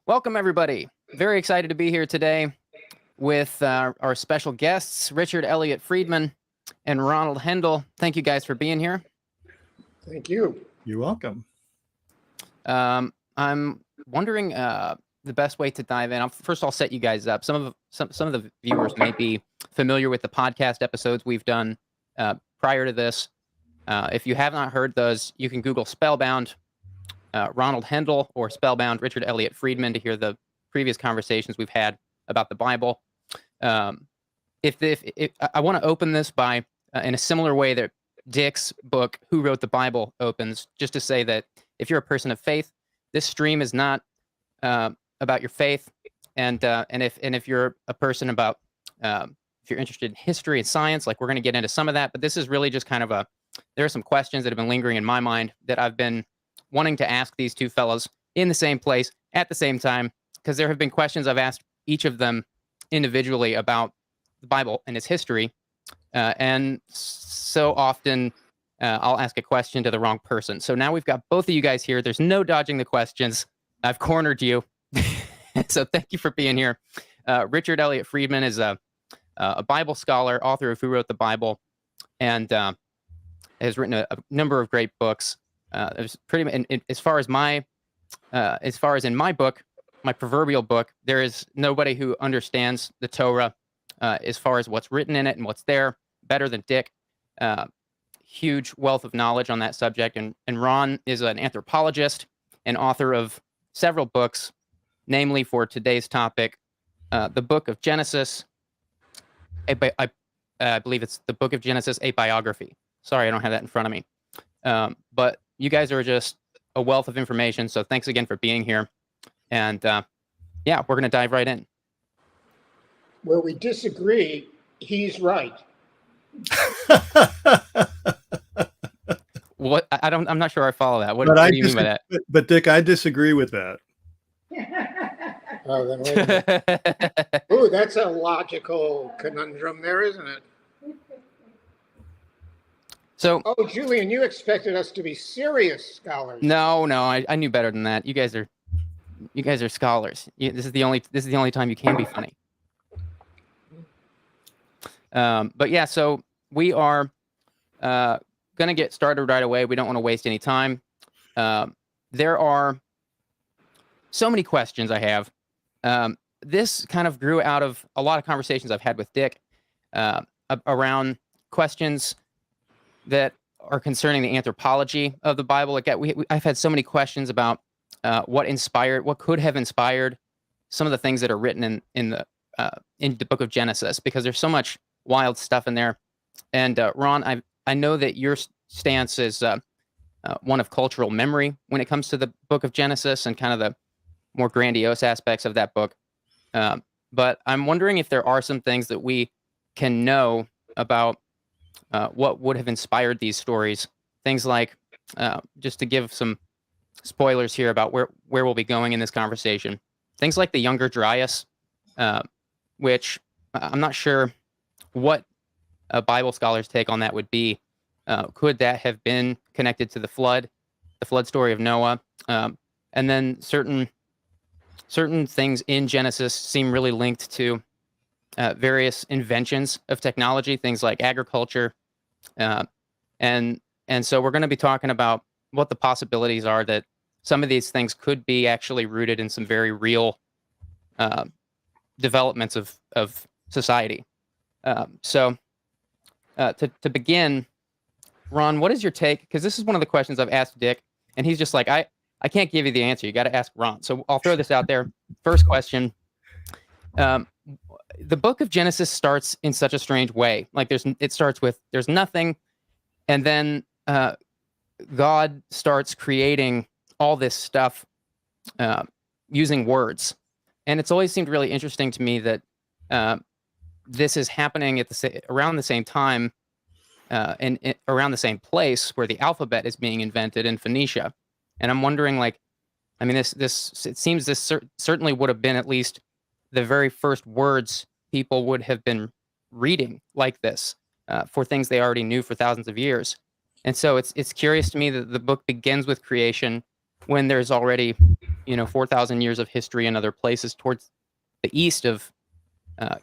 Welcome, everybody. Very excited to be here today with our special guests, Richard Elliott Friedman and Ronald Hendel. Thank you guys for being here. Thank you. You're welcome. I'm wondering the best way to dive in. First, I'll set you guys up. Some of the viewers may be familiar with the podcast episodes we've done prior to this. If you have not heard those, you can Google Spellbound Ronald Hendel or Spellbound Richard Elliott Friedman to hear the previous conversations we've had about the Bible. If I want to open this by in a similar way that Dick's book "Who Wrote the Bible" opens, just to say that if you're a person of faith, this stream is not about your faith, and if you're a person about if you're interested in history and science, like we're going to get into some of that, but this is really just kind of there are some questions that have been lingering in my mind that I've been wanting to ask these two fellows in the same place at the same time, because there have been questions I've asked each of them individually about the Bible and its history, and so often I'll ask a question to the wrong person. So now we've got both of you guys here. There's no dodging the questions. I've cornered you. So thank you for being here. Richard Elliott Friedman is a Bible scholar, author of Who Wrote the Bible, and has written a number of great books. There's pretty much, as far as in my book, my proverbial book, there is nobody who understands the Torah as far as what's written in it and what's there better than Dick. Huge wealth of knowledge on that subject, and Ron is an anthropologist and author of several books, namely for today's topic, the Book of Genesis. I believe it's the Book of Genesis, a biography. Sorry, I don't have that in front of me. But you guys are just a wealth of information, so thanks again for being here. And yeah, we're going to dive right in. Where we disagree, he's right. What? I'm not sure I follow that. What do you mean by that? But Dick, I disagree with that. Oh, then wait a minute. Ooh, that's a logical conundrum there, isn't it? So, oh, Julian, you expected us to be serious scholars. No, I knew better than that. You guys are scholars. This is the only time you can be funny. But yeah, so we are going to get started right away. We don't want to waste any time. There are so many questions I have. This kind of grew out of a lot of conversations I've had with Dick around questions that are concerning the anthropology of the Bible. Like I've had so many questions about what could have inspired some of the things that are written in the Book of Genesis, because there's so much wild stuff in there. And Ron, I know that your stance is one of cultural memory when it comes to the Book of Genesis and kind of the more grandiose aspects of that book. But I'm wondering if there are some things that we can know about what would have inspired these stories. Things like, just to give some spoilers here about where we'll be going in this conversation, things like the Younger Dryas, which I'm not sure what a Bible scholar's take on that would be. Could that have been connected to the flood story of Noah? And then certain things in Genesis seem really linked to various inventions of technology, things like agriculture. And so we're going to be talking about what the possibilities are that some of these things could be actually rooted in some very real developments of society. So to begin, Ron, what is your take? Because this is one of the questions I've asked Dick, and he's just like, I can't give you the answer. You got to ask Ron. So I'll throw this out there. First question. The Book of Genesis starts in such a strange way. Like it starts with there's nothing, and then God starts creating all this stuff using words. And it's always seemed really interesting to me that this is happening around the same time and around the same place where the alphabet is being invented in Phoenicia. And I'm wondering, like, I mean, it seems this certainly would have been at least the very first words people would have been reading like this for things they already knew for thousands of years. And so it's curious to me that the book begins with creation when there's already 4,000 years of history in other places towards the east of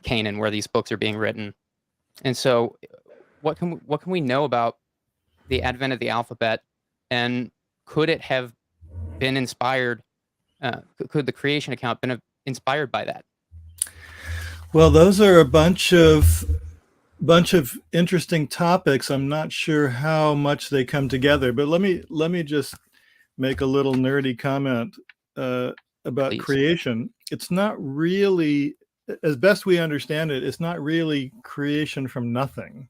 Canaan, where these books are being written. And so, what can we know about the advent of the alphabet, and could it have been inspired? Could the creation account been inspired by that? Well, those are a bunch of interesting topics. I'm not sure how much they come together, but let me just make a little nerdy comment about Please. creation. It's not really, as best we understand it, it's not really creation from nothing.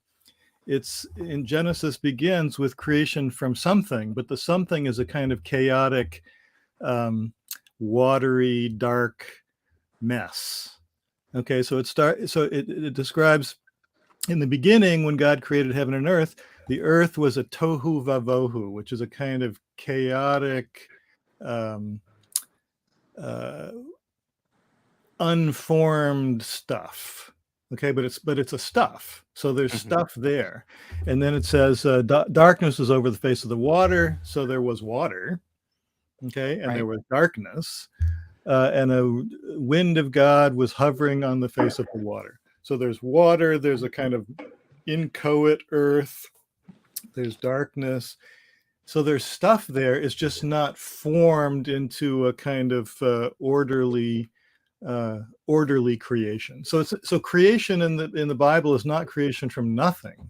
It's in Genesis begins with creation from something, but the something is a kind of chaotic, watery, dark mess. Okay, so it describes in the beginning, when God created heaven and earth, the earth was a tohu vavohu, which is a kind of chaotic, unformed stuff. Okay, but it's a stuff. So there's stuff there, and then it says darkness was over the face of the water. So there was water. Okay, and there was darkness, and a wind of God was hovering on the face of the water. So there's water. There's a kind of inchoate earth. There's darkness. So there's stuff there. It's just not formed into a kind of orderly creation. So creation in the Bible is not creation from nothing.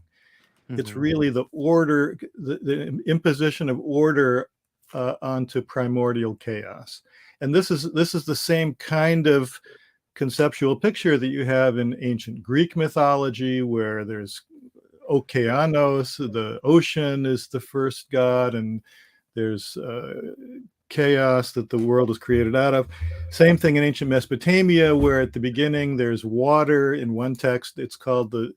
It's really the order, the imposition of order onto primordial chaos. And this is the same kind of conceptual picture that you have in ancient Greek mythology, where there's Okeanos, the ocean is the first god, and there's chaos that the world was created out of. Same thing in ancient Mesopotamia, where at the beginning there's water. In one text, it's called the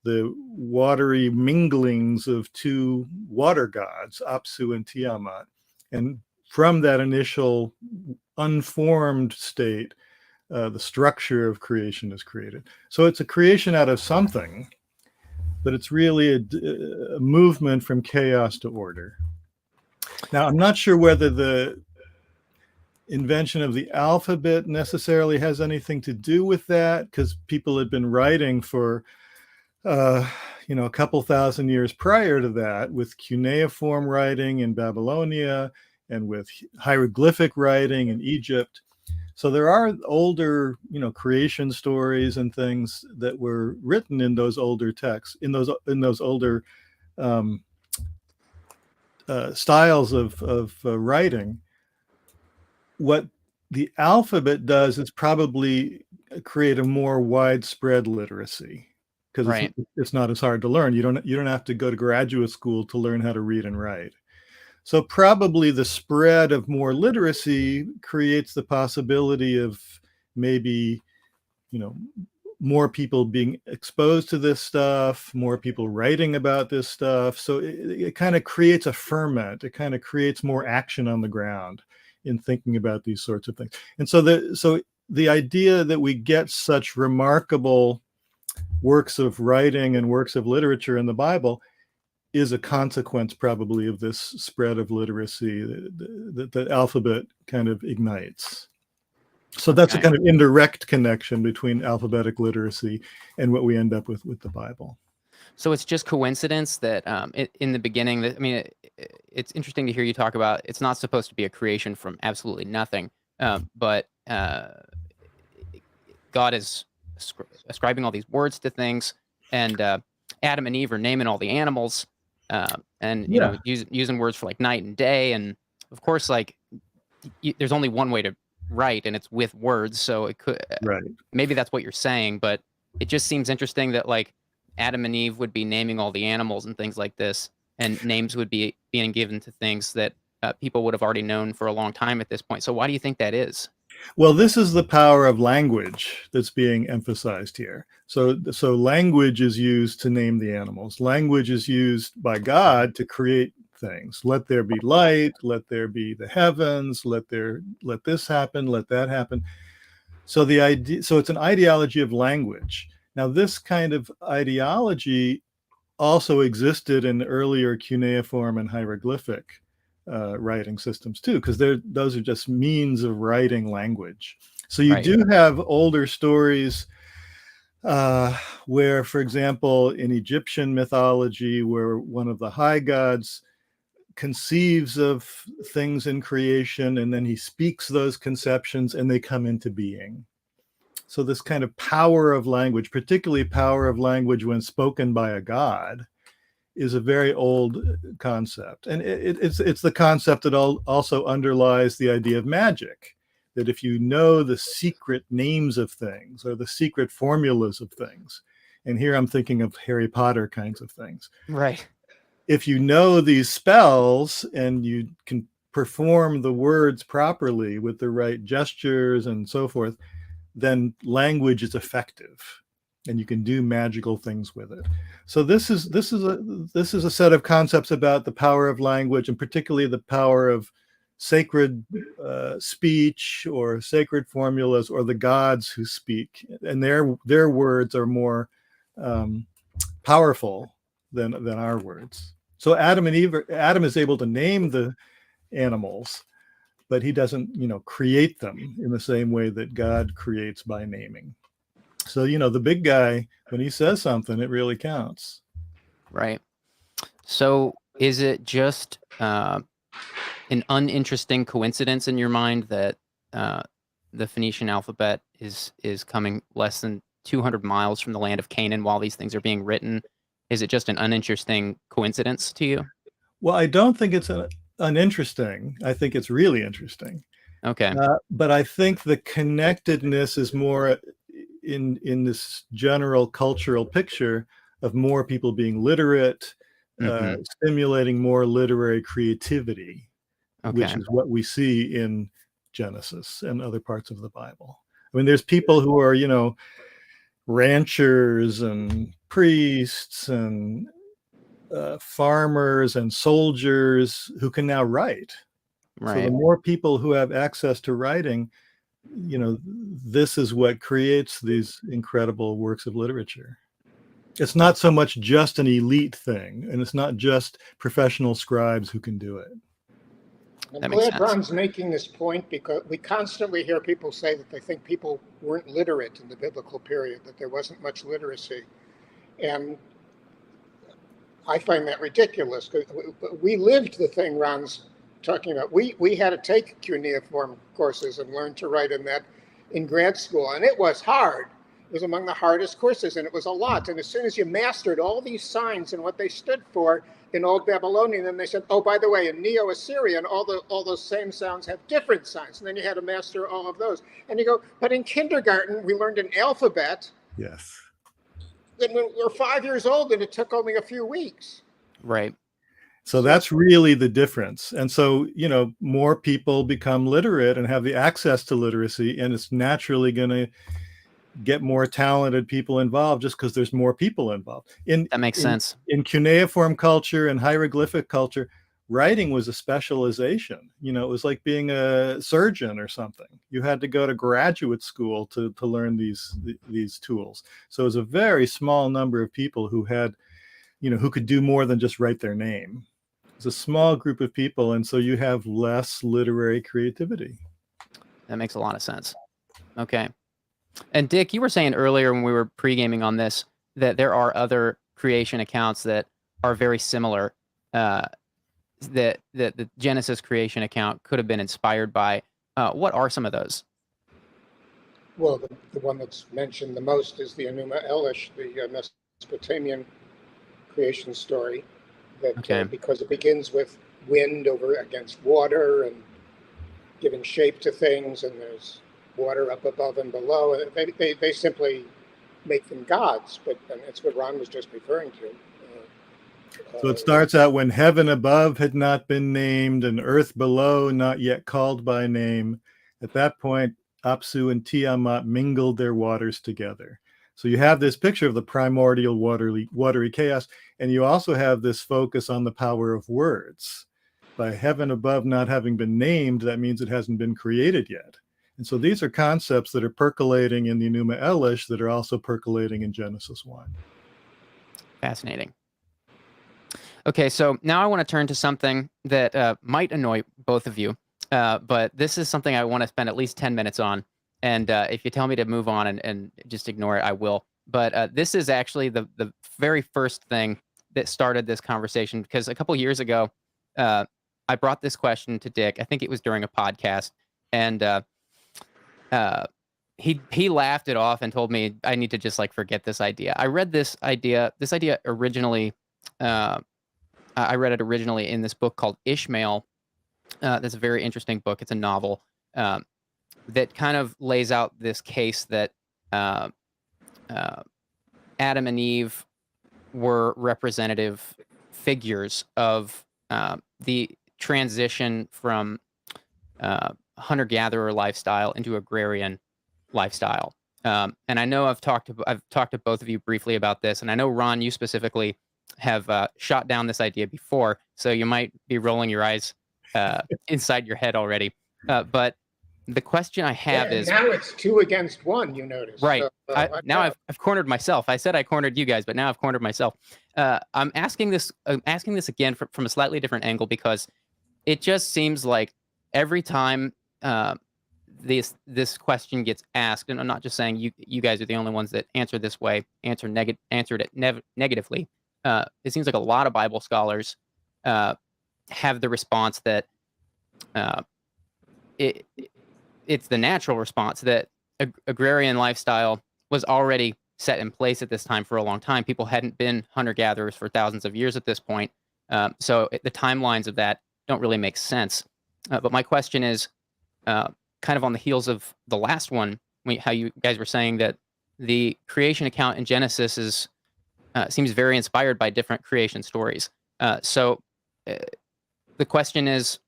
watery minglings of two water gods, Apsu and Tiamat. And from that initial unformed state, the structure of creation is created. So it's a creation out of something, but it's really a movement from chaos to order. Now, I'm not sure whether the invention of the alphabet necessarily has anything to do with that, because people had been writing for a couple thousand years prior to that, with cuneiform writing in Babylonia and with hieroglyphic writing in Egypt. So there are older, creation stories and things that were written in those older texts, in those older styles of writing. What the alphabet does is probably create a more widespread literacy, because it's not as hard to learn. You don't have to go to graduate school to learn how to read and write. So probably the spread of more literacy creates the possibility of maybe, more people being exposed to this stuff, more people writing about this stuff. So it kind of creates a ferment. It kind of creates more action on the ground in thinking about these sorts of things. And so the idea that we get such remarkable works of writing and works of literature in the Bible is a consequence probably of this spread of literacy that the alphabet kind of ignites. So that's a kind of indirect connection between alphabetic literacy and what we end up with the Bible. So it's just coincidence that in the beginning, it's interesting to hear you talk about it's not supposed to be a creation from absolutely nothing, but God is ascribing all these words to things, and Adam and Eve are naming all the animals, and using words for like night and day, and of course, there's only one way to write, and it's with words. So it could maybe that's what you're saying, but it just seems interesting that Adam and Eve would be naming all the animals and things like this, and names would be being given to things that people would have already known for a long time at this point. So why do you think that is? Well, this is the power of language that's being emphasized here. So language is used to name the animals. Language is used by God to create things. Let there be light, let there be the heavens, let this happen, let that happen. So it's an ideology of language. Now, this kind of ideology also existed in earlier cuneiform and hieroglyphic writing systems too, because those are just means of writing language. So you Right. do have older stories where, for example, in Egyptian mythology, where one of the high gods conceives of things in creation, and then he speaks those conceptions and they come into being. So this kind of power of language, particularly power of language when spoken by a god, is a very old concept. And it's the concept that also underlies the idea of magic, that if you know the secret names of things or the secret formulas of things, and here I'm thinking of Harry Potter kinds of things. Right. If you know these spells and you can perform the words properly with the right gestures and so forth, then language is effective and you can do magical things with it. So this is a set of concepts about the power of language, and particularly the power of sacred speech or sacred formulas, or the gods who speak, and their words are more powerful than our words. So Adam is able to name the animals, but he doesn't, create them in the same way that God creates by naming. So, the big guy, when he says something, it really counts. Right. So is it just an uninteresting coincidence in your mind that the Phoenician alphabet is coming less than 200 miles from the land of Canaan while these things are being written? Is it just an uninteresting coincidence to you? Well, I don't think it's uninteresting. I think it's really interesting. Okay. But I think the connectedness is more in this general cultural picture of more people being literate, stimulating more literary creativity, which is what we see in Genesis and other parts of the Bible. I mean, there's people who are, ranchers and priests and farmers and soldiers who can now write. Right. So the more people who have access to writing, this is what creates these incredible works of literature. It's not so much just an elite thing, and it's not just professional scribes who can do it. I'm glad Ron's making this point, because we constantly hear people say that they think people weren't literate in the biblical period, that there wasn't much literacy. And I find that ridiculous, because we lived the thing Ron's talking about. We had to take cuneiform courses and learn to write in that in grad school, and it was hard. It was among the hardest courses, and it was a lot. And as soon as you mastered all these signs and what they stood for in Old Babylonian, then they said, oh, by the way, in Neo-Assyrian, all those same sounds have different signs. And then you had to master all of those. And you go, but in kindergarten, we learned an alphabet. Yes. Then we were 5 years old, and it took only a few weeks. Right. So that's really the difference. And so, more people become literate and have the access to literacy, and it's naturally going to get more talented people involved just because there's more people involved. That makes sense. In cuneiform culture and hieroglyphic culture, writing was a specialization. It was like being a surgeon or something. You had to go to graduate school to learn these tools. So it was a very small number of people who had, who could do more than just write their name. It's a small group of people, and so you have less literary creativity. That makes a lot of sense. Okay. And Dick, you were saying earlier when we were pre-gaming on this that there are other creation accounts that are very similar, that the Genesis creation account could have been inspired by. What are some of those? Well, the one that's mentioned the most is the Enuma Elish, the Mesopotamian creation story, that because it begins with wind over against water and giving shape to things, and there's water up above and below. They simply make them gods, and that's what Ron was just referring to. So it starts out when heaven above had not been named and earth below not yet called by name. At that point, Apsu and Tiamat mingled their waters together. So you have this picture of the primordial watery chaos, and you also have this focus on the power of words. By heaven above not having been named, that means it hasn't been created yet. And so these are concepts that are percolating in the Enuma Elish that are also percolating in Genesis 1. Fascinating. Okay, so now I want to turn to something that might annoy both of you, but this is something I want to spend at least 10 minutes on. And if you tell me to move on and just ignore it, I will. But this is actually the very first thing that started this conversation, because a couple years ago, I brought this question to Dick. I think it was during a podcast, and he laughed it off and told me I need to just like forget this idea. I read this idea originally. I read it originally in this book called Ishmael. That's a very interesting book. It's a novel that kind of lays out this case that Adam and Eve were representative figures of the transition from hunter-gatherer lifestyle into agrarian lifestyle. And I know I've talked to both of you briefly about this, and I know, Ron, you specifically have shot down this idea before, so you might be rolling your eyes inside your head already. But the question I have is, now it's 2 against 1. You notice, right? So, now I've cornered myself. I said I cornered you guys, but now I've cornered myself. I'm asking this again from a slightly different angle, because it just seems like every time this question gets asked, and I'm not just saying you guys are the only ones that answered it negatively. It seems like a lot of Bible scholars have the response that it's the natural response that agrarian lifestyle was already set in place at this time for a long time. People hadn't been hunter-gatherers for thousands of years at this point. So the timelines of that don't really make sense. But my question is kind of on the heels of the last one, how you guys were saying that the creation account in Genesis seems very inspired by different creation stories. So the question is,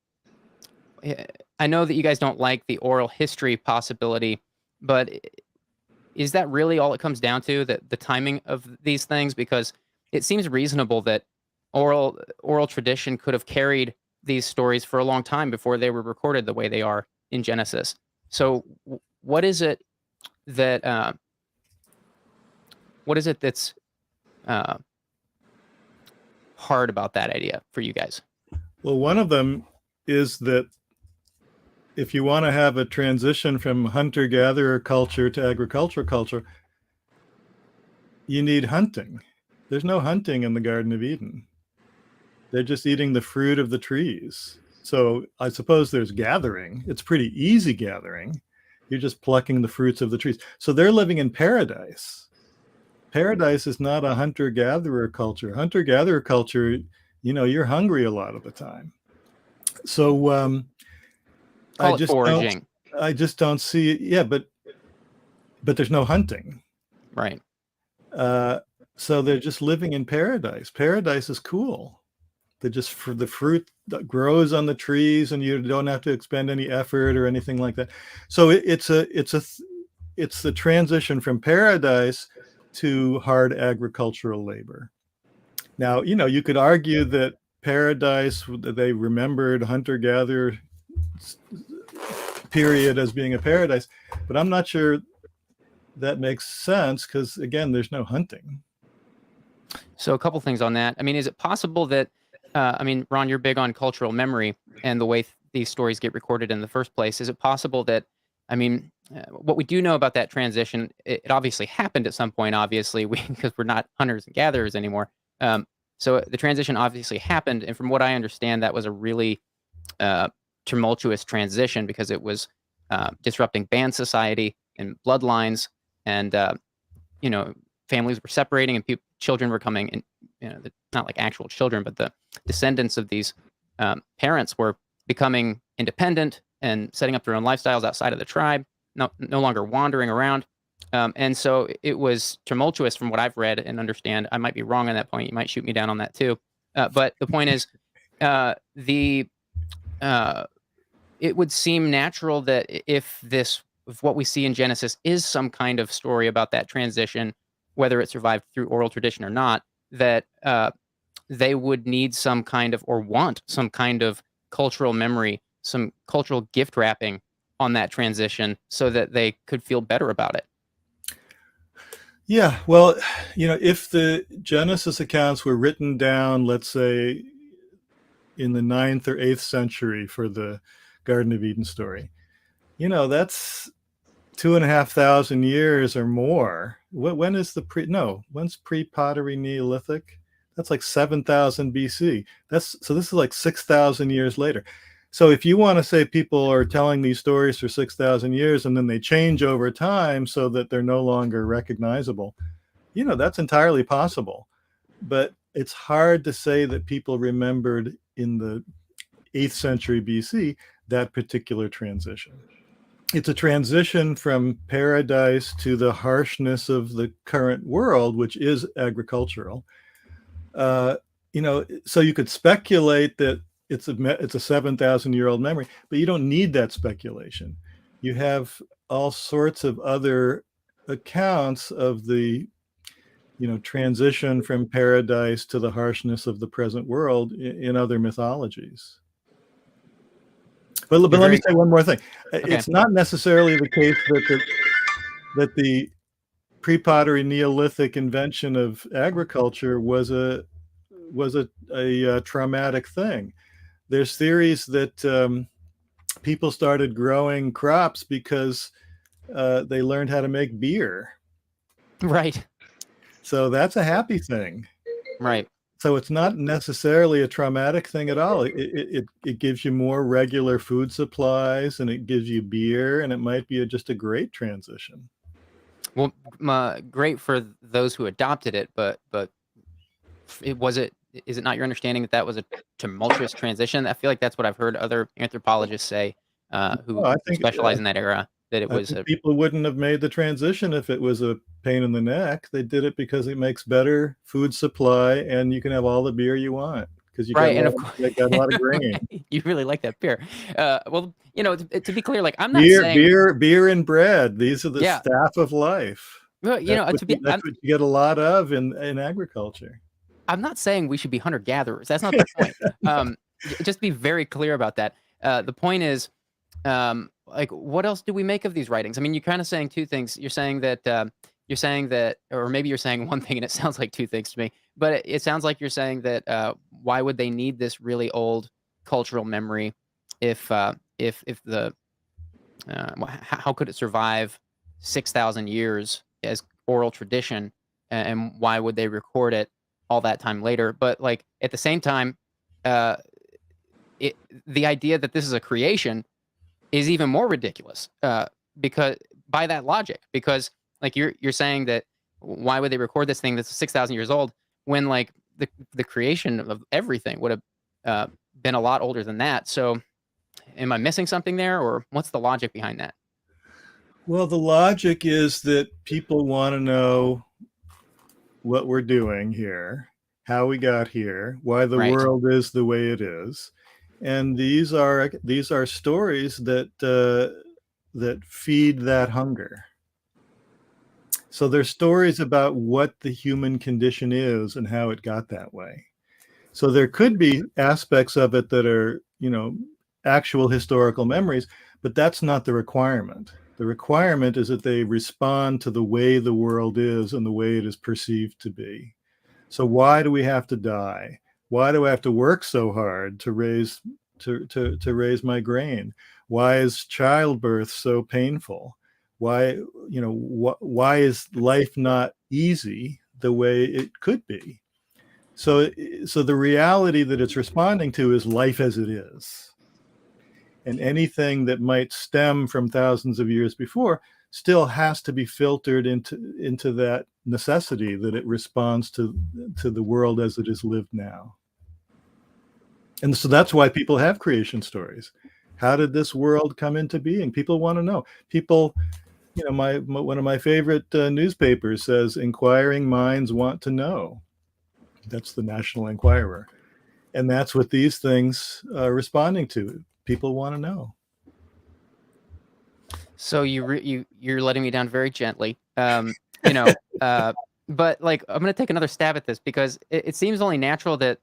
I know that you guys don't like the oral history possibility, but is that really all it comes down to, that the timing of these things? Because it seems reasonable that oral tradition could have carried these stories for a long time before they were recorded the way they are in Genesis. So what is it that's hard about that idea for you guys? Well, one of them is that if you want to have a transition from hunter-gatherer culture to agricultural culture, you need hunting. There's no hunting in the Garden of Eden. They're just eating the fruit of the trees. So I suppose there's gathering. It's pretty easy gathering. You're just plucking the fruits of the trees. So they're living in paradise. Paradise is not a hunter-gatherer culture. Hunter-gatherer culture, you're hungry a lot of the time. So Call it foraging. I just don't see it. Yeah, but there's no hunting. Right. So they're just living in paradise. Paradise is cool. They're just for the fruit that grows on the trees, and you don't have to expend any effort or anything like that. So it's the transition from paradise to hard agricultural labor. Now, you could argue that paradise, they remembered hunter-gatherer period as being a paradise, but I'm not sure that makes sense, because again, there's no hunting. So a couple things on that. I mean, is it possible that Ron, you're big on cultural memory and the way these stories get recorded in the first place. Is it possible that, what we do know about that transition, it obviously happened at some point, obviously, because we're not hunters and gatherers anymore. So the transition obviously happened. And from what I understand, that was a really tumultuous transition, because it was disrupting band society and bloodlines, and families were separating, and children were coming in. Not like actual children, but the descendants of these parents were becoming independent and setting up their own lifestyles outside of the tribe, no longer wandering around. And so it was tumultuous from what I've read and understand. I might be wrong on that point. You might shoot me down on that too. But the point is, it would seem natural that if what we see in Genesis is some kind of story about that transition, whether it survived through oral tradition or not, that they would need some kind of, or want some kind of, cultural memory, some cultural gift wrapping on that transition, so that they could feel better about it. Yeah, well, if the Genesis accounts were written down, let's say in the 9th or 8th century for the Garden of Eden story, that's 2,500 years or more. When is when's pre-pottery Neolithic? That's like 7,000 BC. So this is like 6,000 years later. So if you want to say people are telling these stories for 6,000 years and then they change over time so that they're no longer recognizable, that's entirely possible. But it's hard to say that people remembered in the 8th century BC that particular transition. It's a transition from paradise to the harshness of the current world, which is agricultural. So you could speculate that it's a 7,000-year-old memory, but you don't need that speculation. You have all sorts of other accounts of the transition from paradise to the harshness of the present world in other mythologies. But let me say one more thing. Okay. It's not necessarily the case that the pre-pottery Neolithic invention of agriculture was a traumatic thing. There's theories that people started growing crops because they learned how to make beer. Right. So that's a happy thing. Right. So it's not necessarily a traumatic thing at all. It gives you more regular food supplies, and it gives you beer, and it might be just a great transition. Well, great for those who adopted it, but is it not your understanding that was a tumultuous transition? I feel like that's what I've heard other anthropologists say who specialize in that era. That it was people wouldn't have made the transition if it was a pain in the neck. They did it because it makes better food supply, and you can have all the beer you want because you got a lot of grain. You really like that beer. Well, to be clear, like I'm not saying beer and bread. These are the staff of life. Well, that's what you get a lot of in agriculture. I'm not saying we should be hunter-gatherers. That's not the point. Just to be very clear about that. The point is, like, what else do we make of these writings? I mean, you're kind of saying two things. You're saying that, or maybe you're saying one thing and it sounds like two things to me, but it sounds like you're saying that, why would they need this really old cultural memory if how could it survive 6,000 years as oral tradition, and why would they record it all that time later? But like at the same time, the idea that this is a creation is even more ridiculous, because by that logic, because like you're saying that why would they record this thing that's 6,000 years old when like the creation of everything would have been a lot older than that? So am I missing something there, or what's the logic behind that? Well, the logic is that people want to know what we're doing here, how we got here, why the world is the way it is. And these are stories that feed that hunger. So they're stories about what the human condition is and how it got that way. So there could be aspects of it that are, actual historical memories, but that's not the requirement. The requirement is that they respond to the way the world is and the way it is perceived to be. So why do we have to die? Why do I have to work so hard to raise my grain? Why is childbirth so painful? Why is life not easy the way it could be? So the reality that it's responding to is life as it is. And anything that might stem from thousands of years before still has to be filtered into that necessity that it responds to the world as it is lived now. And so that's why people have creation stories. How did this world come into being? People want to know. People, one of my favorite newspapers says, "Inquiring minds want to know." That's the National Enquirer. And that's what these things are responding to. People want to know. So you're letting me down very gently, but like I'm gonna take another stab at this because it seems only natural that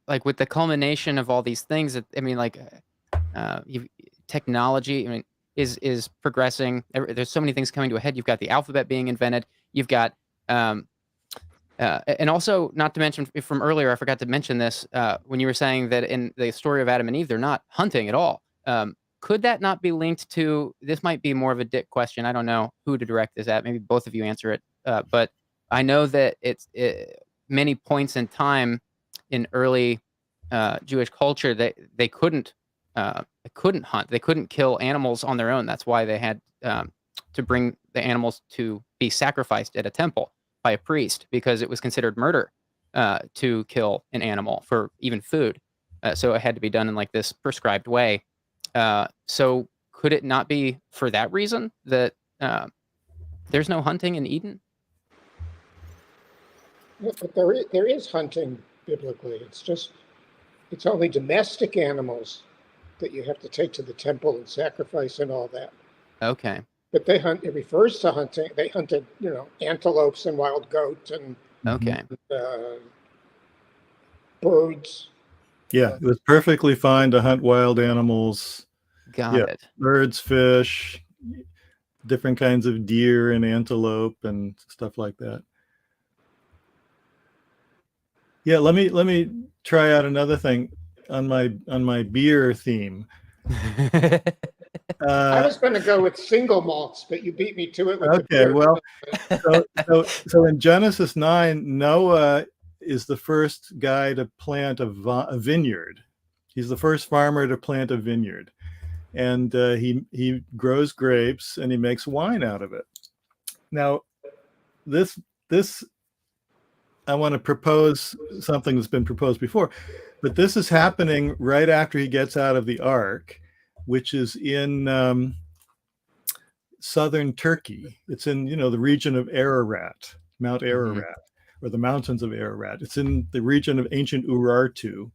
like with the culmination of all these things, technology, is progressing. There's so many things coming to a head. You've got the alphabet being invented. You've got, and also not to mention from earlier, I forgot to mention this when you were saying that in the story of Adam and Eve, they're not hunting at all. Could that not be linked to, this might be more of a Dick question. I don't know who to direct this at. Maybe both of you answer it. But I know that many points in time in early Jewish culture, they couldn't hunt. They couldn't kill animals on their own. That's why they had to bring the animals to be sacrificed at a temple by a priest, because it was considered murder to kill an animal for even food. So it had to be done in like this prescribed way. So could it not be for that reason that there's no hunting in Eden? But there is hunting biblically. It's only domestic animals that you have to take to the temple and sacrifice and all that. Okay. But they hunt. It refers to hunting. They hunted, antelopes and wild goats and Okay. Birds. Yeah, it was perfectly fine to hunt wild animals. Got it. Birds, fish, different kinds of deer and antelope and stuff like that. Yeah, let me try out another thing on my beer theme. I was going to go with single malts, but you beat me to it with the beer. Well, so in Genesis 9, Noah is the first guy to plant a vineyard. He's the first farmer to plant a vineyard, and he grows grapes and he makes wine out of it. Now, this I want to propose something that's been proposed before, but this is happening right after he gets out of the ark, which is in southern Turkey. It's in the region of Ararat, Mount Ararat, or the mountains of Ararat. It's in the region of ancient Urartu.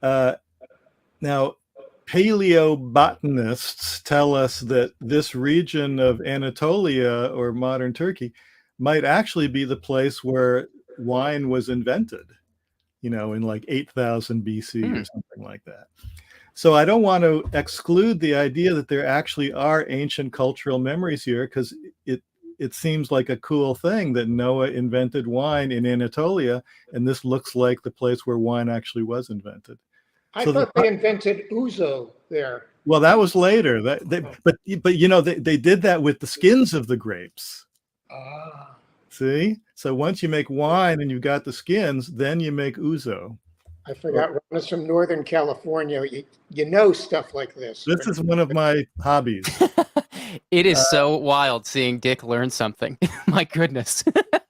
Now, paleobotanists tell us that this region of Anatolia or modern Turkey might actually be the place where wine was invented, in like 8,000 BC or something like that. So I don't want to exclude the idea that there actually are ancient cultural memories here, because it seems like a cool thing that Noah invented wine in Anatolia, and this looks like the place where wine actually was invented. I thought they invented ouzo there. Well, that was later. But they did that with the skins of the grapes. Ah. See? So once you make wine and you've got the skins, then you make ouzo. I forgot Ron is from Northern California. You know stuff like this. This is one of my hobbies. It is so wild seeing Dick learn something. My goodness.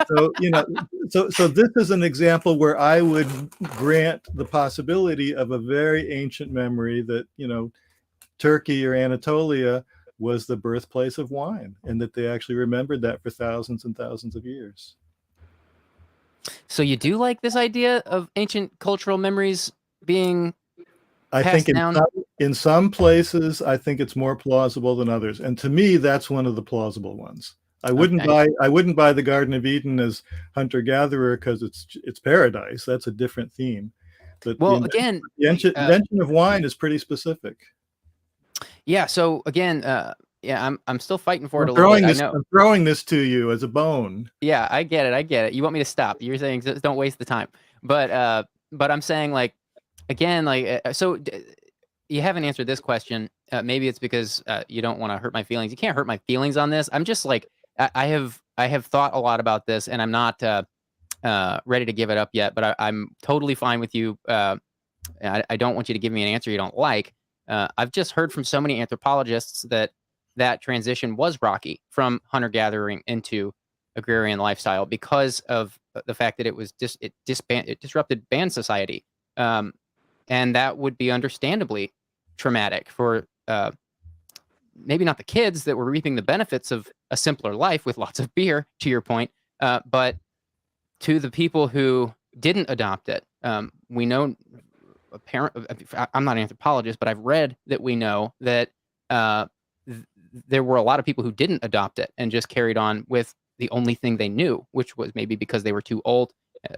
So this is an example where I would grant the possibility of a very ancient memory that, Turkey or Anatolia was the birthplace of wine, and that they actually remembered that for thousands and thousands of years. So you do like this idea of ancient cultural memories being I passed think down? in some places, I think it's more plausible than others. And to me, that's one of the plausible ones. I wouldn't buy the Garden of Eden as hunter-gatherer because it's paradise. That's a different theme. But the invention of wine is pretty specific. Yeah. So again, I'm still fighting for it a little bit. I'm throwing this to you as a bone. Yeah, I get it. You want me to stop? You're saying just don't waste the time. But I'm saying so you haven't answered this question. Maybe it's because you don't want to hurt my feelings. You can't hurt my feelings on this. I'm just I have thought a lot about this, and I'm not ready to give it up yet. But I'm totally fine with you. I don't want you to give me an answer you don't like. I've just heard from so many anthropologists that transition was rocky from hunter-gathering into agrarian lifestyle because of the fact that it disrupted band society, and that would be understandably traumatic for maybe not the kids that were reaping the benefits of a simpler life with lots of beer, to your point, but to the people who didn't adopt it. We know, I'm not an anthropologist, but I've read that we know that there were a lot of people who didn't adopt it and just carried on with the only thing they knew, which was maybe because they were too old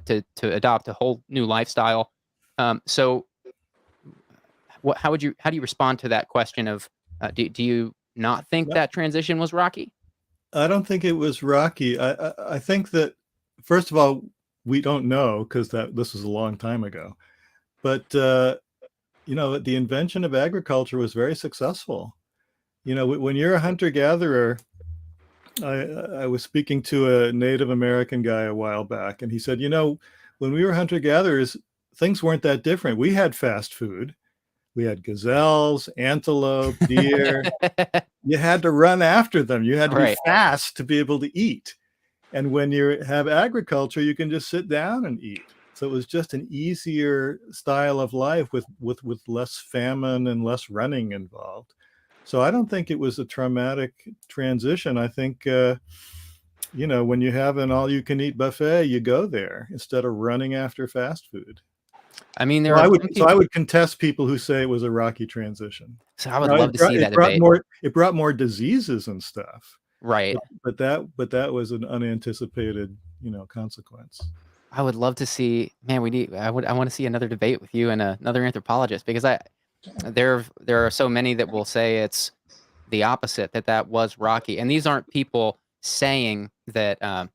to adopt a whole new lifestyle. So how do you respond to that question of, do you not think that transition was rocky? I don't think it was rocky. I think that, first of all, we don't know because this was a long time ago. But you know, the invention of agriculture was very successful. You know, when you're a hunter-gatherer, I was speaking to a Native American guy a while back, and he said, you know, when we were hunter-gatherers, things weren't that different. We had fast food. We had gazelles, antelope, deer. You had to run after them. You had to be fast to be able to eat. And when you have agriculture, you can just sit down and eat. So it was just an easier style of life with less famine and less running involved. So I don't think it was a traumatic transition. I think, you know, when you have an all-you-can-eat buffet, you go there instead of running after fast food. I mean, so I would contest people who say it was a rocky transition. So I would love to see that debate. It brought more diseases and stuff. Right. But that was an unanticipated, you know, consequence. I would love to see, man, I want to see another debate with you and another anthropologist, because there are so many that will say it's the opposite, that was rocky. And these aren't people saying that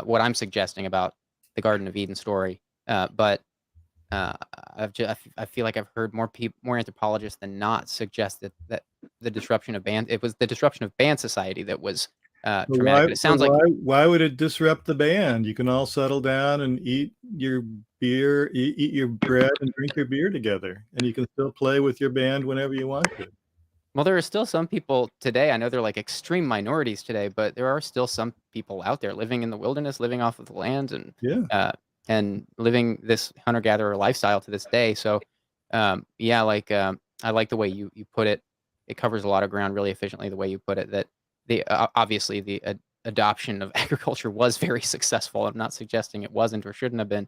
what I'm suggesting about the Garden of Eden story, but I feel like I've heard more anthropologists than not suggest that the disruption of it was the disruption of band society that was traumatic. But it sounds why would it disrupt the band? You can all settle down and eat your beer, eat your bread, and drink your beer together, and you can still play with your band whenever you want to. Well, there are still some people today. I know they're like extreme minorities today, but there are still some people out there living in the wilderness, living off of the land, and living this hunter-gatherer lifestyle to this day. So, I like the way you put it. It covers a lot of ground really efficiently. The way you put it, that obviously the adoption of agriculture was very successful. I'm not suggesting it wasn't or shouldn't have been,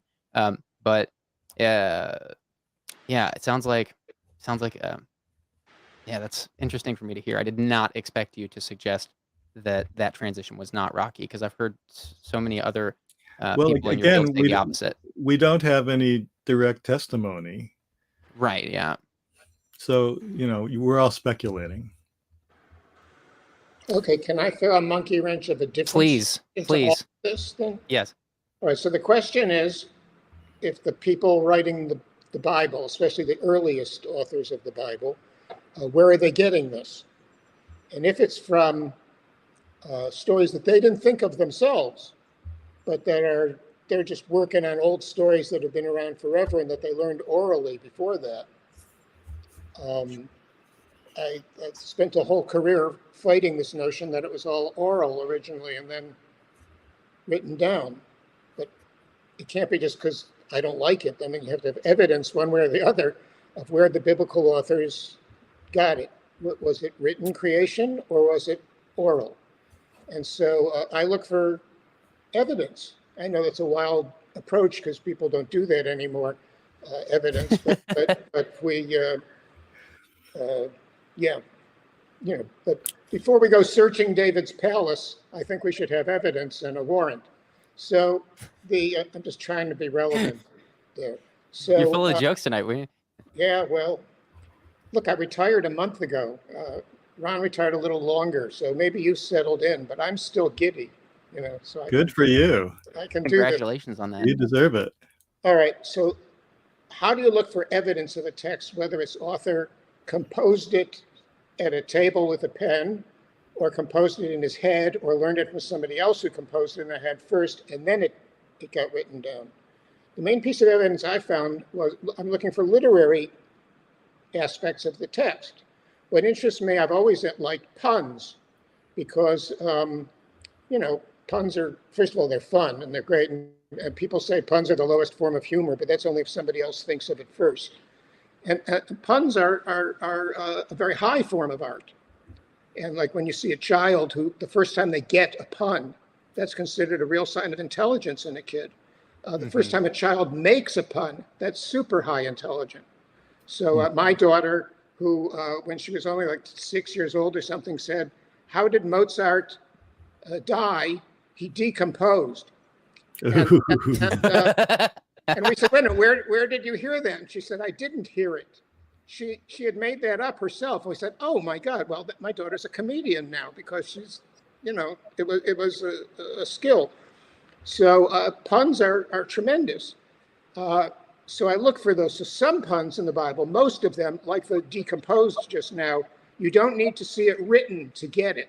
but it sounds like that's interesting for me to hear. I did not expect you to suggest that transition was not rocky, because I've heard so many other people in your field say the opposite. We don't have any direct testimony. Right, yeah. So, you know, we're all speculating. Okay, can I throw a monkey wrench of a difference? Please. This thing? Yes. All right, so the question is, if the people writing the Bible, especially the earliest authors of the Bible, where are they getting this? And if it's from stories that they didn't think of themselves, but they're just working on old stories that have been around forever and that they learned orally before that. I spent a whole career fighting this notion that it was all oral originally and then written down. But it can't be just because I don't like it. I mean, you have to have evidence one way or the other of where the biblical authors got it. Was it written creation or was it oral? And so I look for evidence. I know that's a wild approach because people don't do that anymore, evidence, but we, but before we go searching David's palace, I think we should have evidence and a warrant. So I'm just trying to be relevant there. So you're full of jokes tonight, were you? Yeah, well, look, I retired a month ago. Ron retired a little longer, so maybe you settled in, but I'm still giddy, you know. So good for you. I can do this. Congratulations on that. You deserve it. All right. So, how do you look for evidence of a text, whether its author composed it at a table with a pen, or composed it in his head, or learned it from somebody else who composed it in their head first, and then it got written down? The main piece of evidence I found was I'm looking for literary aspects of the text. What interests me, I've always liked puns, because, puns are, first of all, they're fun and they're great. And people say puns are the lowest form of humor, but that's only if somebody else thinks of it first. And puns are a very high form of art. And like when you see a child who, the first time they get a pun, that's considered a real sign of intelligence in a kid. The first time a child makes a pun, that's super high intelligence. So my daughter, who, when she was only like 6 years old or something, said, "How did Mozart die? He decomposed." And we said, "Wait a minute, where did you hear that?" And she said, "I didn't hear it." She had made that up herself. And we said, "Oh my God, well, my daughter's a comedian now because she's it was a skill. So puns are tremendous. So I look for those. So some puns in the Bible, most of them, like the decomposed just now, you don't need to see it written to get it.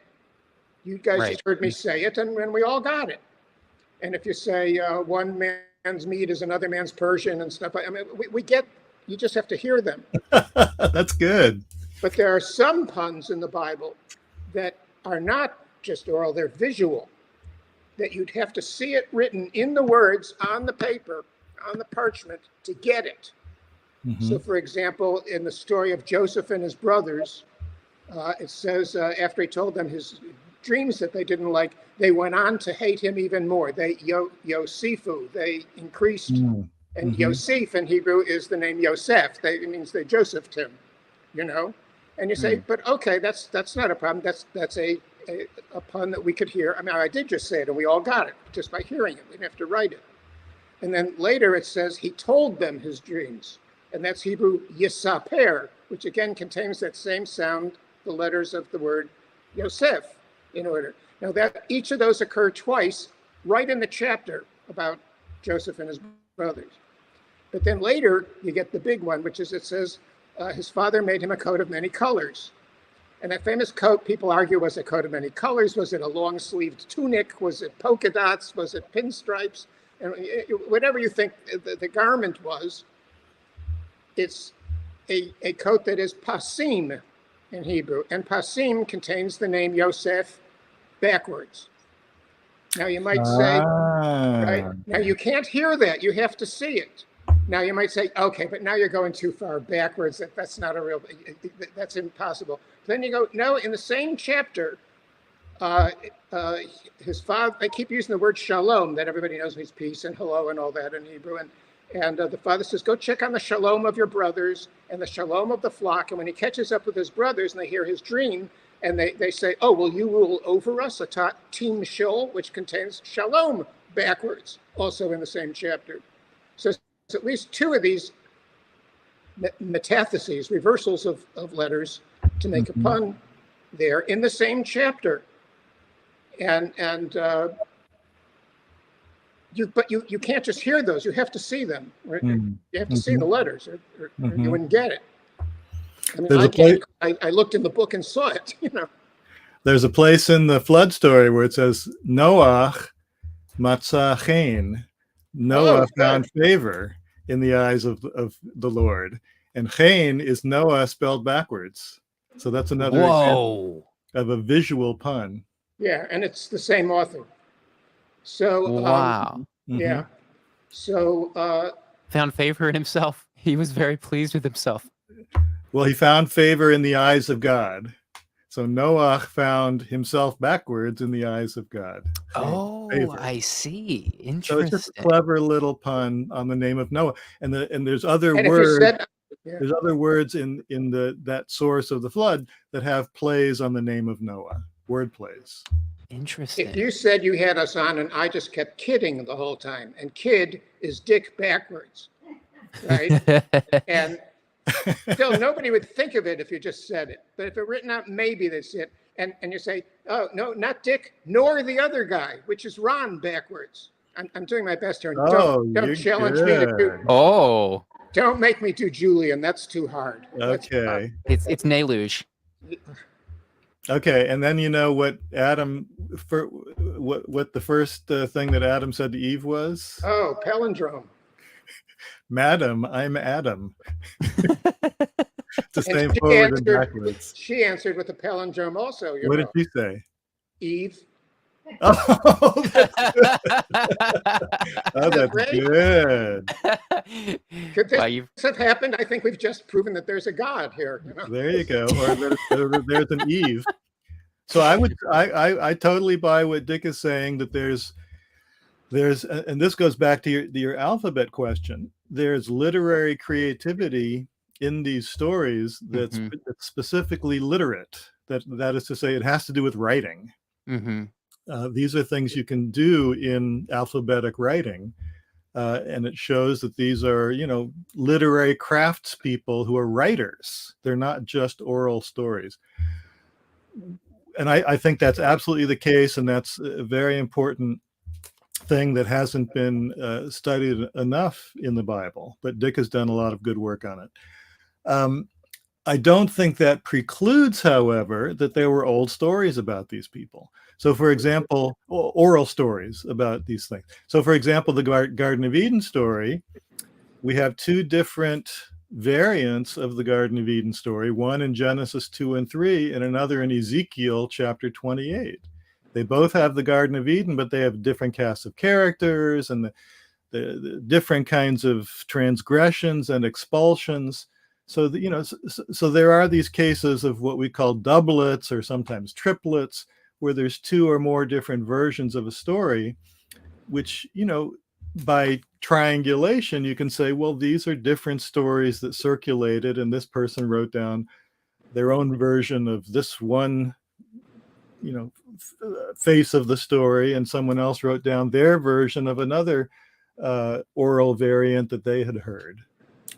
You guys just heard me say it, and we all got it. And if you say one man's meat is another man's Persian and stuff, I mean, we get, you just have to hear them. That's good. But there are some puns in the Bible that are not just oral, they're visual, that you'd have to see it written in the words on the paper, on the parchment, to get it. So, for example, in the story of Joseph and his brothers, it says after he told them his dreams that they didn't like, they went on to hate him even more. They Yosifu, they increased. And Yosef in Hebrew is the name Yosef. It means they Josephed him, And you say, but okay, that's not a problem. That's a pun that we could hear. I mean, I did just say it, and we all got it just by hearing it. We didn't have to write it. And then later it says he told them his dreams, and that's Hebrew Yisaper, which again contains that same sound, the letters of the word Yosef in order. Now that each of those occur twice, right in the chapter about Joseph and his brothers. But then later you get the big one, which is it says his father made him a coat of many colors. And that famous coat, people argue, was a coat of many colors. Was it a long-sleeved tunic? Was it polka dots? Was it pinstripes? And whatever you think the garment was, it's a coat that is pasim in Hebrew. And pasim contains the name Yosef backwards. Now you might say, right? Now you can't hear that. You have to see it. Now you might say, okay, but now you're going too far backwards. That's not a real, that's impossible. Then you go, no, in the same chapter, his father, I keep using the word shalom, that everybody knows means peace and hello and all that in Hebrew. And the father says, go check on the shalom of your brothers and the shalom of the flock. And when he catches up with his brothers and they hear his dream, and they say, oh, will you rule over us? A team shul, which contains shalom backwards, also in the same chapter. So it's at least two of these metatheses, reversals of letters to make a pun there in the same chapter. But you can't just hear those. You have to see them. Right? You have to see the letters, or you wouldn't get it. I mean, I looked in the book and saw it. There's a place in the flood story where it says Noach matzah chen. Noah found favor in the eyes of the Lord, and chen is Noah spelled backwards. So that's another example of a visual pun. Yeah, and it's the same author. So wow. Yeah. So found favor in himself. He was very pleased with himself. Well, he found favor in the eyes of God. So Noah found himself backwards in the eyes of God. Oh, favor. I see. Interesting. So it's just a clever little pun on the name of Noah. And there's other words. There's other words in that source of the flood that have plays on the name of Noah. Word plays. Interesting. If you said you had us on and I just kept kidding the whole time, and kid is dick backwards, right? And still, nobody would think of it if you just said it. But if it written out, maybe that's it. And you say, oh, no, not Dick, nor the other guy, which is Ron backwards. I'm doing my best here. Don't challenge me to do. Oh. Don't make me do Julian. That's too hard. Okay. It's Neluge. Okay, and then you know what Adam, what the first thing that Adam said to Eve was? Oh, palindrome. Madam, I'm Adam. It's the same forward and backwards. She answered with a palindrome also. What did she say? Eve. Oh, that's good. Oh, that's good. Could this have happened? I think we've just proven that there's a God here. There you go. Or there's an Eve. So I totally buy what Dick is saying, that there's, and this goes back to your alphabet question. There's literary creativity in these stories that's specifically literate. That is to say, it has to do with writing. These are things you can do in alphabetic writing, and it shows that these are, literary craftspeople who are writers. They're not just oral stories. and I think that's absolutely the case, and that's a very important thing that hasn't been studied enough in the Bible. But Dick has done a lot of good work on it. I don't think that precludes, however, that there were old stories about these people. So, for example, oral stories about these things. So, for example, the Garden of Eden story, we have two different variants of the Garden of Eden story, one in Genesis 2 and 3 and another in Ezekiel chapter 28. They both have the Garden of Eden, but they have different casts of characters and the different kinds of transgressions and expulsions. So, so there are these cases of what we call doublets or sometimes triplets, where there's two or more different versions of a story, which, by triangulation, you can say, well, these are different stories that circulated, and this person wrote down their own version of this one, face of the story, and someone else wrote down their version of another oral variant that they had heard.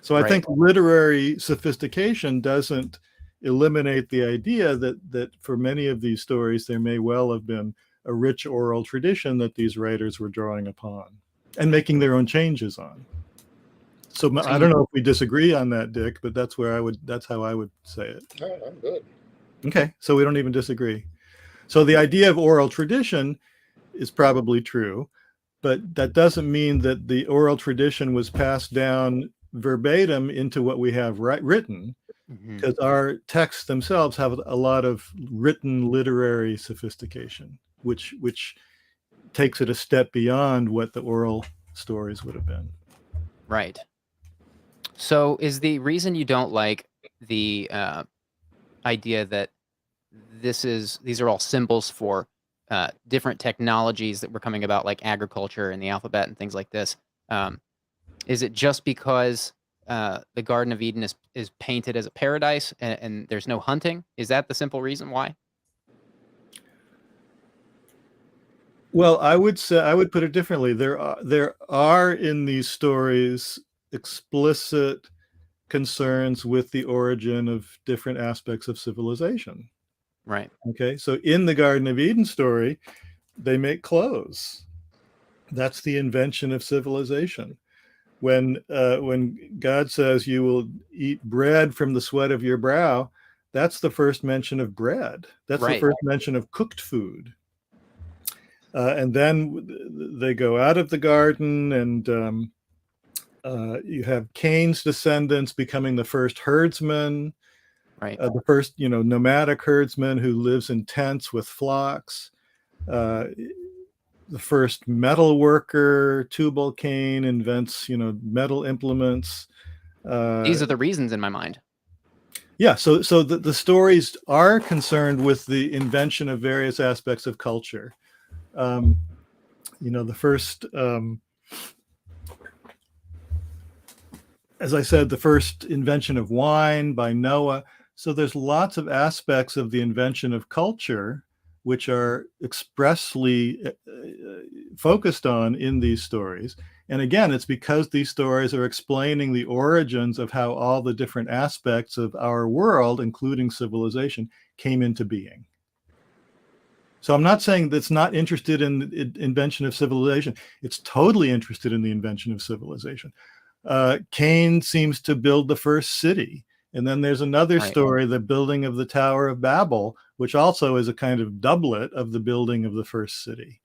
So I think literary sophistication doesn't eliminate the idea that for many of these stories, there may well have been a rich oral tradition that these writers were drawing upon and making their own changes on. So I don't know if we disagree on that, Dick, but that's how I would say it. Oh, I'm good. Okay, so we don't even disagree. So the idea of oral tradition is probably true, but that doesn't mean that the oral tradition was passed down verbatim into what we have written, because our texts themselves have a lot of written literary sophistication, which takes it a step beyond what the oral stories would have been. Right. So is the reason you don't like the idea that these are all symbols for different technologies that were coming about, like agriculture and the alphabet and things like this? Is it just because the Garden of Eden is painted as a paradise and there's no hunting? Is that the simple reason why? Well, I would put it differently. There are in these stories explicit concerns with the origin of different aspects of civilization. Right. Okay. So in the Garden of Eden story, they make clothes. That's the invention of civilization. When God says you will eat bread from the sweat of your brow, that's the first mention of bread. That's the first mention of cooked food. And then they go out of the garden, and you have Cain's descendants becoming the first herdsmen, the first nomadic herdsman who lives in tents with flocks. The first metal worker, Tubal Cain, invents metal implements. These are the reasons in my mind. Yeah, so the stories are concerned with the invention of various aspects of culture. The first, as I said, the first invention of wine by Noah. So there's lots of aspects of the invention of culture which are expressly focused on in these stories. And again, it's because these stories are explaining the origins of how all the different aspects of our world, including civilization, came into being. So I'm not saying that's not interested in the invention of civilization. It's totally interested in the invention of civilization. Cain seems to build the first city. And then there's another story, the building of the Tower of Babel, which also is a kind of doublet of the building of the first city.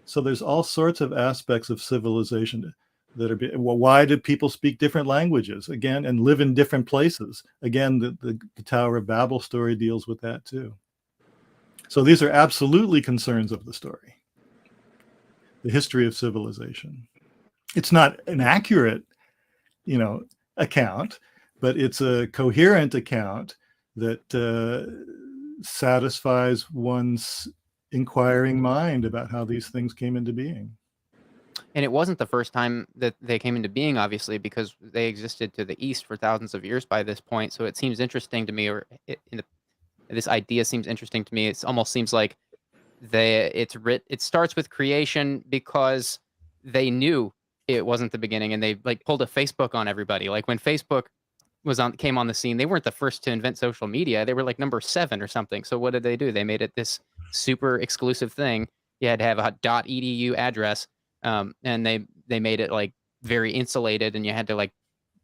So there's all sorts of aspects of civilization that are, why did people speak different languages? Again, and live in different places? Again, the Tower of Babel story deals with that too. So these are absolutely concerns of the story, the history of civilization. It's not an accurate, account, but it's a coherent account that satisfies one's inquiring mind about how these things came into being. And it wasn't the first time that they came into being, obviously, because they existed to the east for thousands of years by this point. So it seems interesting to me, this idea seems interesting to me. It almost seems like it starts with creation because they knew it wasn't the beginning, and they pulled a Facebook on everybody. Like when Facebook came on the scene, they weren't the first to invent social media. They were like number 7 or something. So what did they do? They made it this super exclusive thing. You had to have a .edu address, and they made it like very insulated, and you had to like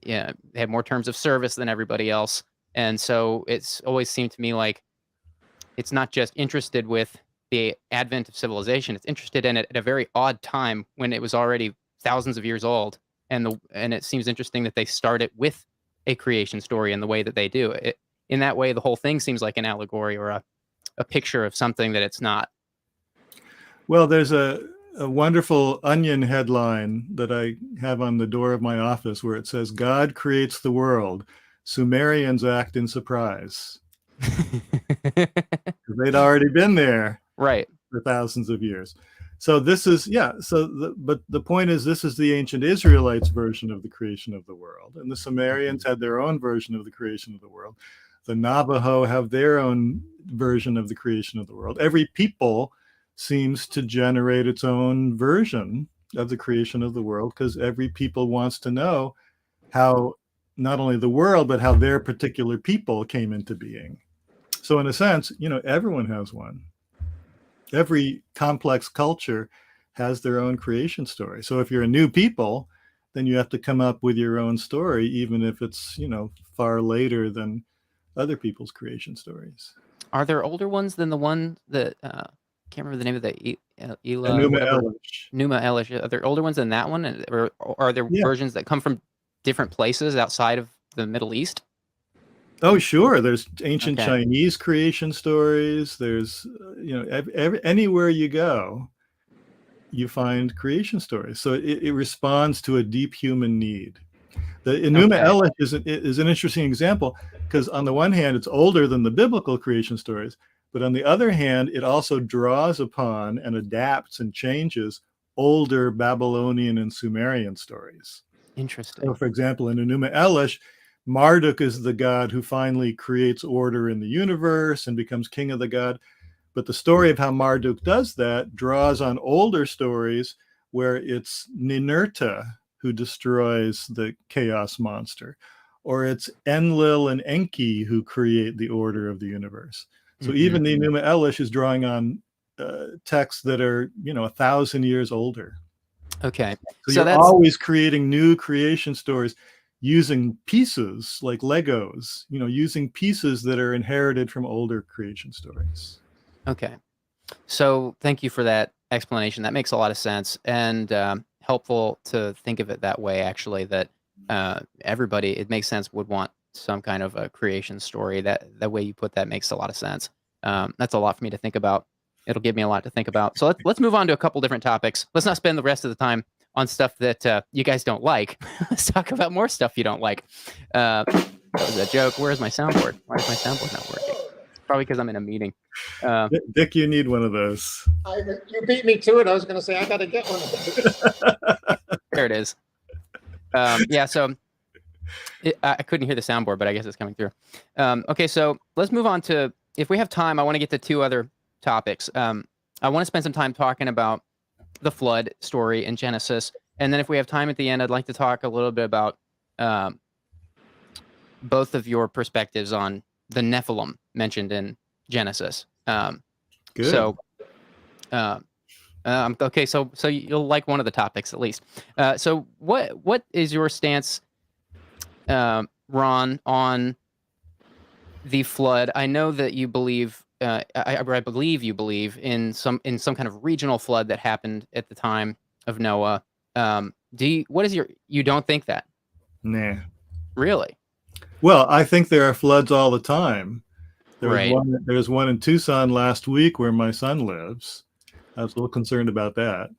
have more terms of service than everybody else. And so it's always seemed to me like it's not just interested with the advent of civilization, it's interested in it at a very odd time when it was already thousands of years old. And it seems interesting that they start it with a creation story in the way that they do it. In that way, the whole thing seems like an allegory or a picture of something that it's not. Well, there's a wonderful Onion headline that I have on the door of my office where it says, "God creates the world. Sumerians act in surprise." They'd already been there, right, for thousands of years. So this is, but the point is, this is the ancient Israelites' version of the creation of the world. And the Sumerians had their own version of the creation of the world. The Navajo have their own version of the creation of the world. Every people seems to generate its own version of the creation of the world, because every people wants to know how not only the world, but how their particular people came into being. So in a sense, everyone has one. Every complex culture has their own creation story. So if you're a new people, then you have to come up with your own story, even if it's, far later than other people's creation stories. Are there older ones than the one that can't remember the name of the Numa Elish? Are there older ones than that one, or are there versions that come from different places outside of the Middle East? Oh, sure. There's ancient Chinese creation stories. There's, anywhere you go, you find creation stories. So it responds to a deep human need. The Enuma Elish is an interesting example, because on the one hand, it's older than the biblical creation stories, but on the other hand, it also draws upon and adapts and changes older Babylonian and Sumerian stories. Interesting. So, for example, in Enuma Elish, Marduk is the god who finally creates order in the universe and becomes king of the god. But the story of how Marduk does that draws on older stories where it's Ninurta who destroys the chaos monster, or it's Enlil and Enki who create the order of the universe. So even the Enuma Elish is drawing on texts that are, 1,000 years older. Okay. So you're always creating new creation stories using pieces like Legos, using pieces that are inherited from older creation stories. Okay. So thank you for that explanation. That makes a lot of sense, and helpful to think of it that way, actually, that everybody, it makes sense, would want some kind of a creation story. That way you put that makes a lot of sense. That's a lot for me to think about. It'll give me a lot to think about. So let's move on to a couple different topics. Let's not spend the rest of the time on stuff that you guys don't like. Let's talk about more stuff you don't like. That was a joke. Where's my soundboard? Why is my soundboard not working? Probably because I'm in a meeting. Dick, you need one of those. You beat me to it. I was going to say, I got to get one of those. There it is. So I couldn't hear the soundboard, but I guess it's coming through. Okay, so let's move on to, if we have time, I want to get to 2 other topics. I want to spend some time talking about the flood story in Genesis, and then if we have time at the end, I'd like to talk a little bit about both of your perspectives on the Nephilim mentioned in Genesis. Good. So, okay, so you'll like one of the topics at least. So what is your stance, Ron, on the flood? I know that you believe, I believe you believe in some kind of regional flood that happened at the time of Noah. You don't think that? Nah. Really? Well, I think there are floods all the time. Right. There was one in Tucson last week where my son lives. I was a little concerned about that.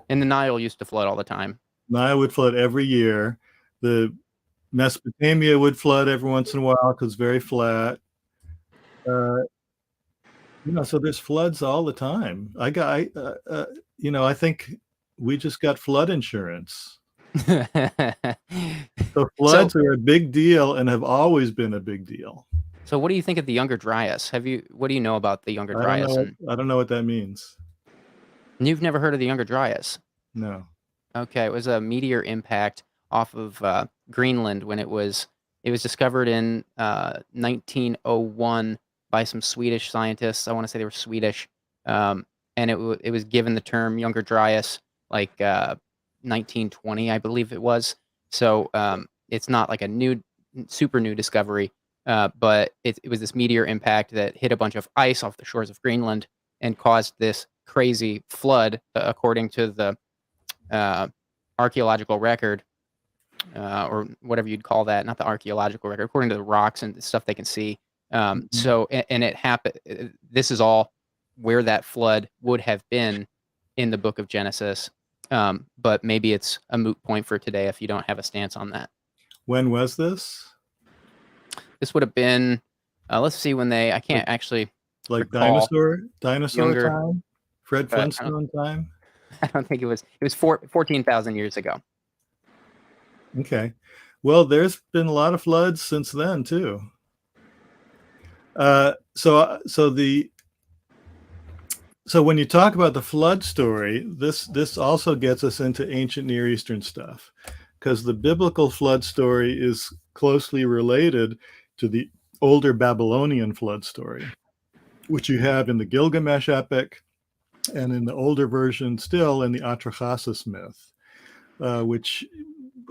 And the Nile used to flood all the time. Nile would flood every year. The Mesopotamia would flood every once in a while because it's very flat. So there's floods all the time. I think we just got flood insurance. So floods are a big deal and have always been a big deal. So what do you think of the Younger Dryas? What do you know about the Younger Dryas? I don't know what that means. You've never heard of the Younger Dryas? No. Okay, it was a meteor impact off of Greenland when it was It was discovered in 1901 by some Swedish scientists. I want to say they were Swedish. And it was given the term Younger Dryas like 1920, I believe it was. So it's not like a super new discovery, but it was this meteor impact that hit a bunch of ice off the shores of Greenland and caused this crazy flood, according to the archaeological record, or whatever you'd call that. Not the archaeological record, according to the rocks and the stuff they can see. So, and it happened. This is all where that flood would have been in the book of Genesis. But maybe it's a moot point for today if you don't have a stance on that. When was this? This would have been, let's see when I can't actually like recall. dinosaur Younger, time, Fred Flintstone time. I don't think it was 14,000 years ago. Okay, well, there's been a lot of floods since then too. So when you talk about the flood story, this also gets us into ancient Near Eastern stuff, because the biblical flood story is closely related to the older Babylonian flood story, which you have in the Gilgamesh epic, and in the older version still in the Atrahasis myth, which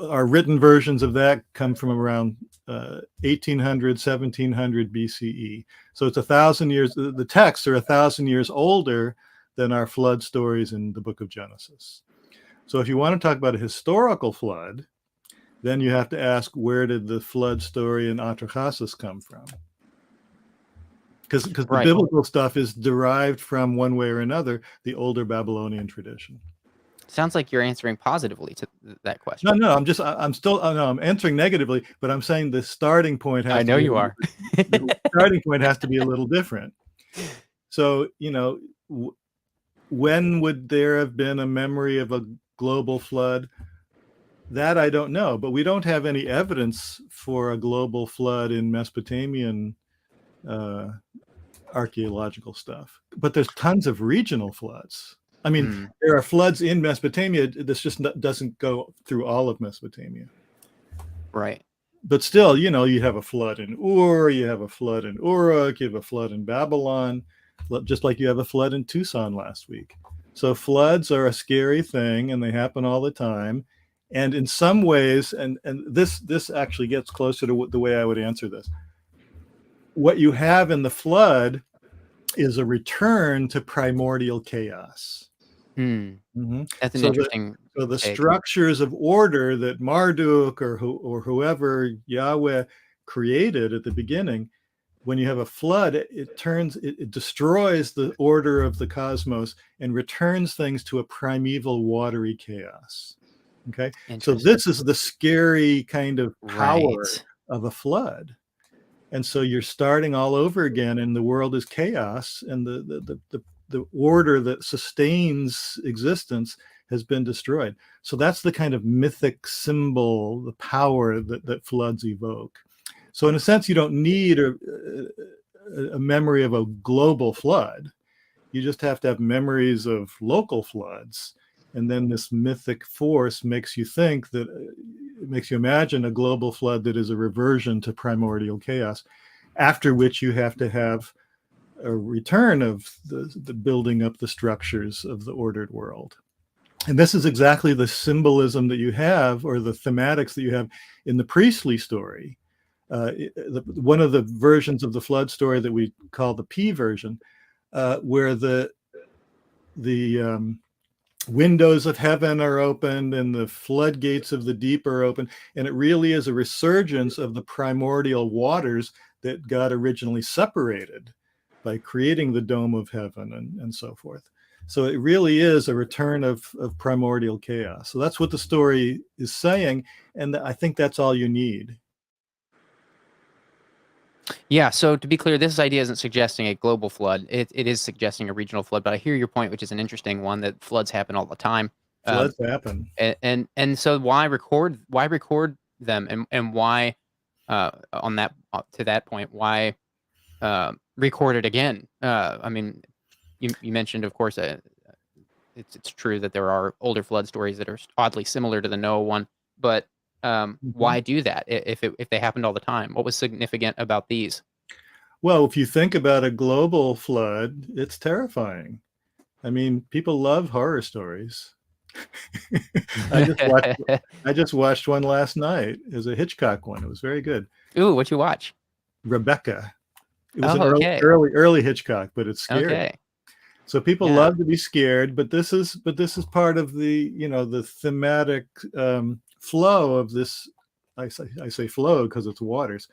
are written versions of that come from around 1800, 1700 BCE. So it's 1,000 years, the texts are 1,000 years older than our flood stories in the book of Genesis. So if you want to talk about a historical flood, then you have to ask, where did the flood story in Atrahasis come from? Because the biblical stuff is derived from, one way or another, the older Babylonian tradition. Sounds like you're answering positively to that question. No, I'm answering negatively, but I'm saying the starting point has I know you are. The starting point has to be a little different. So, when would there have been a memory of a global flood? That I don't know, but we don't have any evidence for a global flood in Mesopotamian archaeological stuff. But there's tons of regional floods. I mean, there are floods in Mesopotamia. This just doesn't go through all of Mesopotamia. Right. But still, you have a flood in Ur, you have a flood in Uruk, you have a flood in Babylon, just like you have a flood in Tucson last week. So floods are a scary thing, and they happen all the time. And in some ways, and this actually gets closer to the way I would answer this. What you have in the flood is a return to primordial chaos. That's an interesting. So the structures of order that Marduk or whoever Yahweh created at the beginning, when you have a flood, it destroys the order of the cosmos and returns things to a primeval watery chaos. Okay, so this is the scary kind of power of a flood. And so you're starting all over again, and the world is chaos, and the order that sustains existence has been destroyed. So that's the kind of mythic symbol, the power that floods evoke. So in a sense, you don't need a memory of a global flood. You just have to have memories of local floods. And then this mythic force makes you think that, it makes you imagine a global flood that is a reversion to primordial chaos, after which you have to have a return of the building up the structures of the ordered world. And this is exactly the symbolism that you have, or the thematics that you have in the priestly story. One of the versions of the flood story that we call the P version, where the windows of heaven are opened and the floodgates of the deep are open. And it really is a resurgence of the primordial waters that God originally separated by creating the dome of heaven and so forth. So it really is a return of primordial chaos. So that's what the story is saying. And I think that's all you need. Yeah, so to be clear, this idea isn't suggesting a global flood. It is suggesting a regional flood, but I hear your point, which is an interesting one, that floods happen all the time. Floods happen. And so why record them, and why on that to that point, why record it again? I mean, you mentioned, of course, it's true that there are older flood stories that are oddly similar to the Noah one, but Why do that if they happened all the time? What was significant about these? Well, if you think about a global flood, it's terrifying. I mean, people love horror stories. I just watched one last night. It was a Hitchcock one. It was very good. Ooh, what'd you watch? Rebecca. It was okay. early Hitchcock, but it's scary. Okay. So people love to be scared, but this is part of the the thematic flow of this. I say flow because it's waters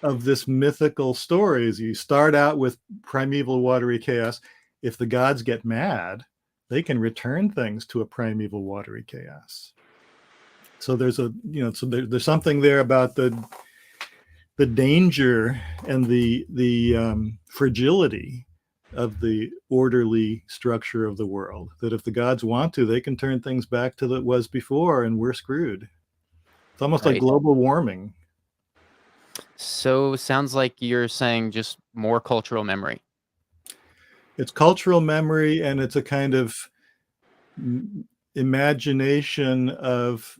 of this mythical stories. You start out with primeval watery chaos. If the gods get mad, they can return things to a primeval watery chaos. So there's there's something there about the danger and the fragility of the orderly structure of the world, that if the gods want to, they can turn things back to what was before, and we're screwed. It's almost like global warming. So sounds like you're saying just more cultural memory. It's cultural memory, and it's a kind of imagination of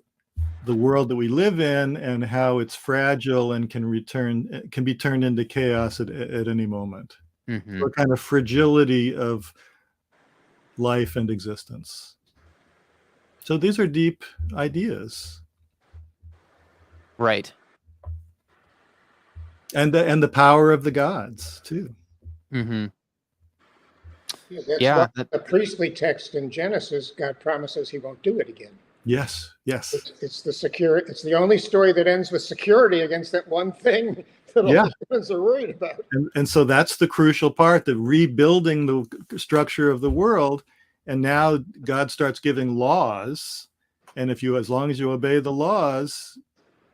the world that we live in and how it's fragile and can be turned into chaos at any moment. So a kind of fragility of life and existence. So these are deep ideas. Right. And the power of the gods too. Yeah, the priestly text in Genesis, God promises he won't do it again. Yes. It's the only story that ends with security against that one thing that all the humans are worried about. And so that's the crucial part, the rebuilding the structure of the world. And now God starts giving laws. And as long as you obey the laws,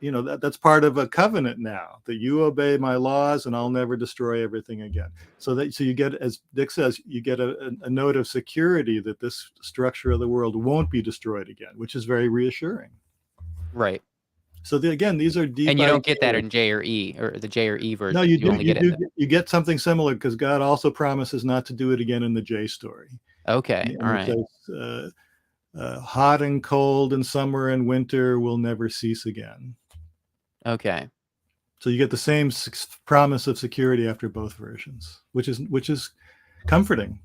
that's part of a covenant now, that you obey my laws and I'll never destroy everything again. So you get, as Dick says, you get a note of security that this structure of the world won't be destroyed again, which is very reassuring. Right. So again, these are deep. And you don't get that in J or E, or the J or E version. No, you get something similar, because God also promises not to do it again in the J story. Okay. All right. Says, hot and cold and summer and winter will never cease again. Okay. So you get the same promise of security after both versions, which is comforting.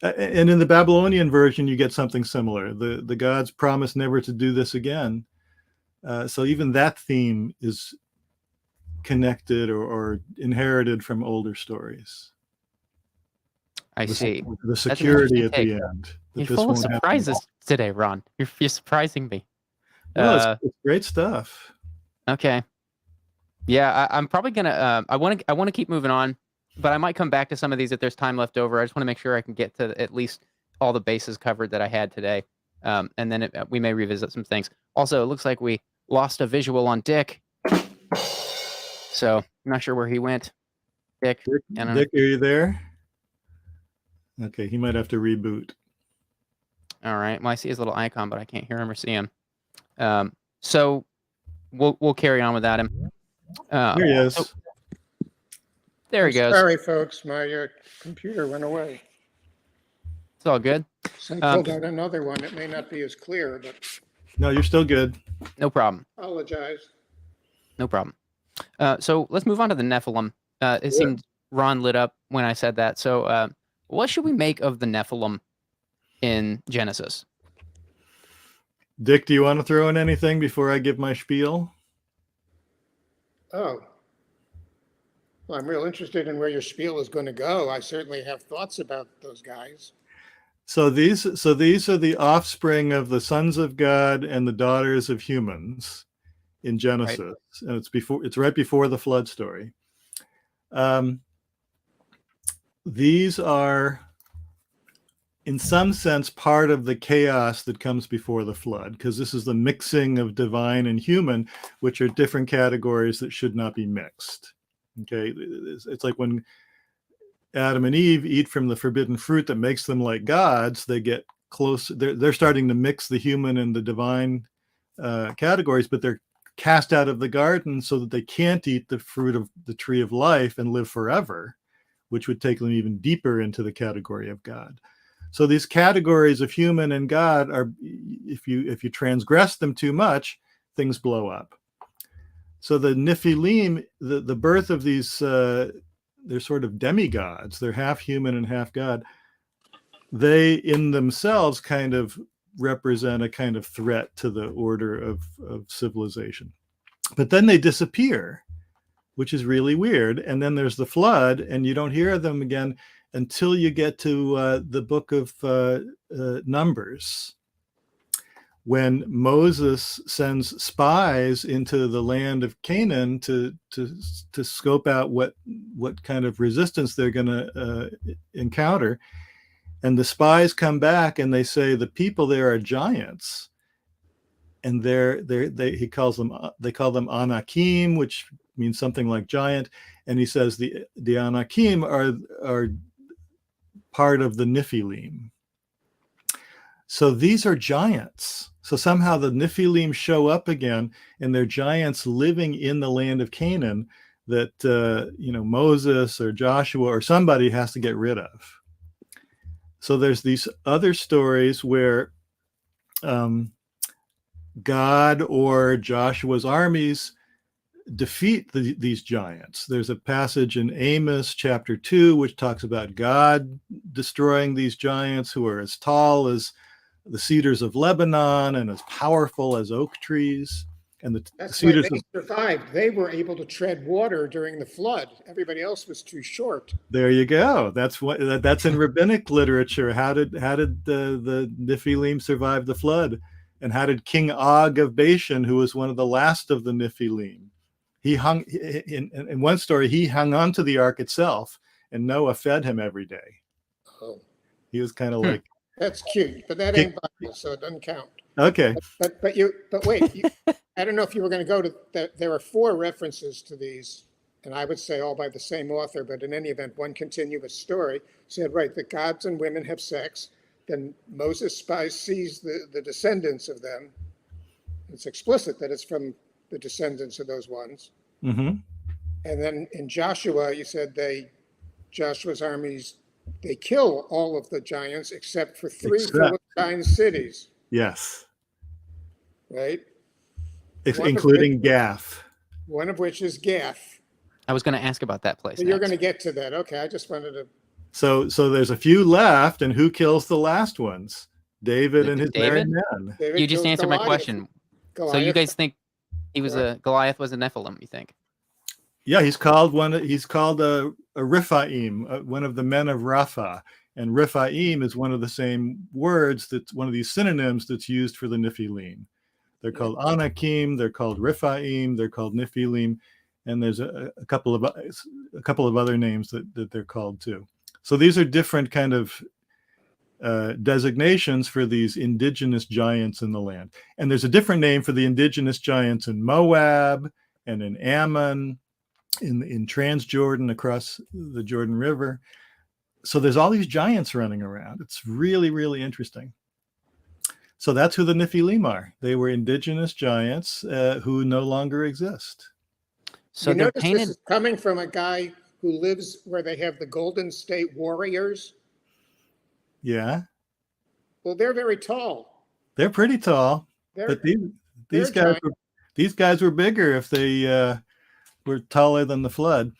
And in the Babylonian version, you get something similar. The gods promise never to do this again. So even that theme is connected or inherited from older stories. I see. The security at the end. You're full of surprises today, Ron. You're surprising me. Well, it's great stuff. Okay. Yeah, I'm probably gonna. I want to keep moving on, but I might come back to some of these if there's time left over. I just want to make sure I can get to at least all the bases covered that I had today, and then we may revisit some things. Also, it looks like we lost a visual on Dick, so I'm not sure where he went. Dick, are you there? Okay, he might have to reboot. All right. Well, I see his little icon, but I can't hear him or see him. So we'll carry on without him. Here he is. Oh, there he goes. Sorry, folks. My computer went away. It's all good. So I pulled out another one. It may not be as clear, but no, you're still good. No problem. Apologize. No problem. So let's move on to the Nephilim. It seemed Ron lit up when I said that. So what should we make of the Nephilim in Genesis? Dick, do you want to throw in anything before I give my spiel? Oh. Well, I'm real interested in where your spiel is going to go. I certainly have thoughts about those guys. So these are the offspring of the sons of God and the daughters of humans in Genesis. Right. And it's right before the flood story. These are, in some sense, part of the chaos that comes before the flood, because this is the mixing of divine and human, which are different categories that should not be mixed. Okay, it's like when Adam and Eve eat from the forbidden fruit that makes them like gods, they get close. They're starting to mix the human and the divine categories, but they're cast out of the garden so that they can't eat the fruit of the tree of life and live forever, which would take them even deeper into the category of God. So these categories of human and God are, if you transgress them too much, things blow up. So the Nephilim, the birth of these, they're sort of demigods. They're half human and half God. They in themselves kind of represent a kind of threat to the order of civilization. But then they disappear, which is really weird. And then there's the flood, and you don't hear them again until you get to the book of Numbers, when Moses sends spies into the land of Canaan to scope out what kind of resistance they're going to encounter. And the spies come back and they say the people there are giants, and they call them Anakim, which means something like giant. And he says the Anakim are part of the Nephilim. So these are giants. So somehow the Nephilim show up again, and they're giants living in the land of Canaan that Moses or Joshua or somebody has to get rid of. So there's these other stories where God or Joshua's armies defeat these giants. There's a passage in Amos chapter 2 which talks about God destroying these giants who are as tall as the cedars of Lebanon and as powerful as oak trees. And That's cedars why they survived. They were able to tread water during the flood. Everybody else was too short. There you go. That's in rabbinic literature. How did the Nephilim survive the flood? And how did King Og of Bashan, who was one of the last of the Nephilim, he hung in one story, he hung onto the ark itself, and Noah fed him every day. Oh, He was kind of like, that's cute, but that ain't Bible, so it doesn't count. okay. But wait, I don't know if you were going to go to that. There are 4 references to these, and I would say all by the same author, but in any event, one continuous story said, right, that gods and women have sex. Then Moses sees the descendants of them. It's explicit that it's from the descendants of those ones. Mm-hmm. And then in Joshua, you said Joshua's armies, they kill all of the giants except for 3 Philistine cities. Yes. Right? Including Gath. One of which is Gath. I was going to ask about that place. So you're going to get to that. Okay, I just wanted to. So there's a few left, and who kills the last ones? David and his merry men. You just answered my question. Goliath. So you guys think he was Goliath was a Nephilim? You think? Yeah, he's called a Rephaim, one of the men of Rapha, and Rephaim is one of the same words that's one of these synonyms that's used for the Nephilim. They're called Anakim, they're called Rephaim, they're called Nephilim, and there's a couple of other names that they're called too. So these are different kind of designations for these indigenous giants in the land. And there's a different name for the indigenous giants in Moab and in Ammon, in Transjordan across the Jordan River. So there's all these giants running around. It's really, really interesting. So that's who the Nephilim are. They were indigenous giants who no longer exist. So you they're notice painted. This is coming from a guy who lives where they have the Golden State Warriors. Yeah. Well, they're very tall. They're pretty tall, but these guys were bigger if they were taller than the flood.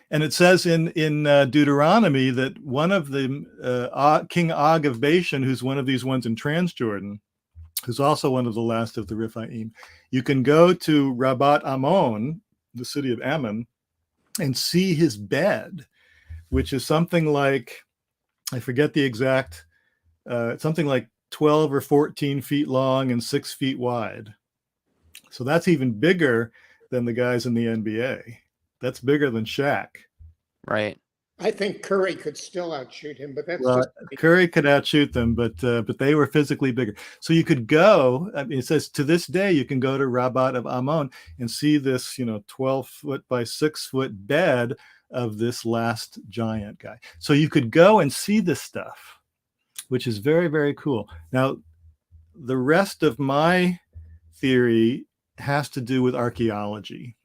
And it says in Deuteronomy that one of the King Og of Bashan, who's one of these ones in Transjordan, who's also one of the last of the Rephaim, you can go to Rabat Ammon, the city of Ammon, and see his bed, which is something like, I forget the exact, something like 12 or 14 feet long and 6 feet wide. So that's even bigger than the guys in the NBA. That's bigger than Shaq. Right. I think Curry could still outshoot him, but that's Curry could outshoot them, but they were physically bigger. So you could go. I mean, it says to this day you can go to Rabat of Ammon and see this, 12-foot by 6-foot bed of this last giant guy. So you could go and see this stuff, which is very, very cool. Now, the rest of my theory has to do with archaeology.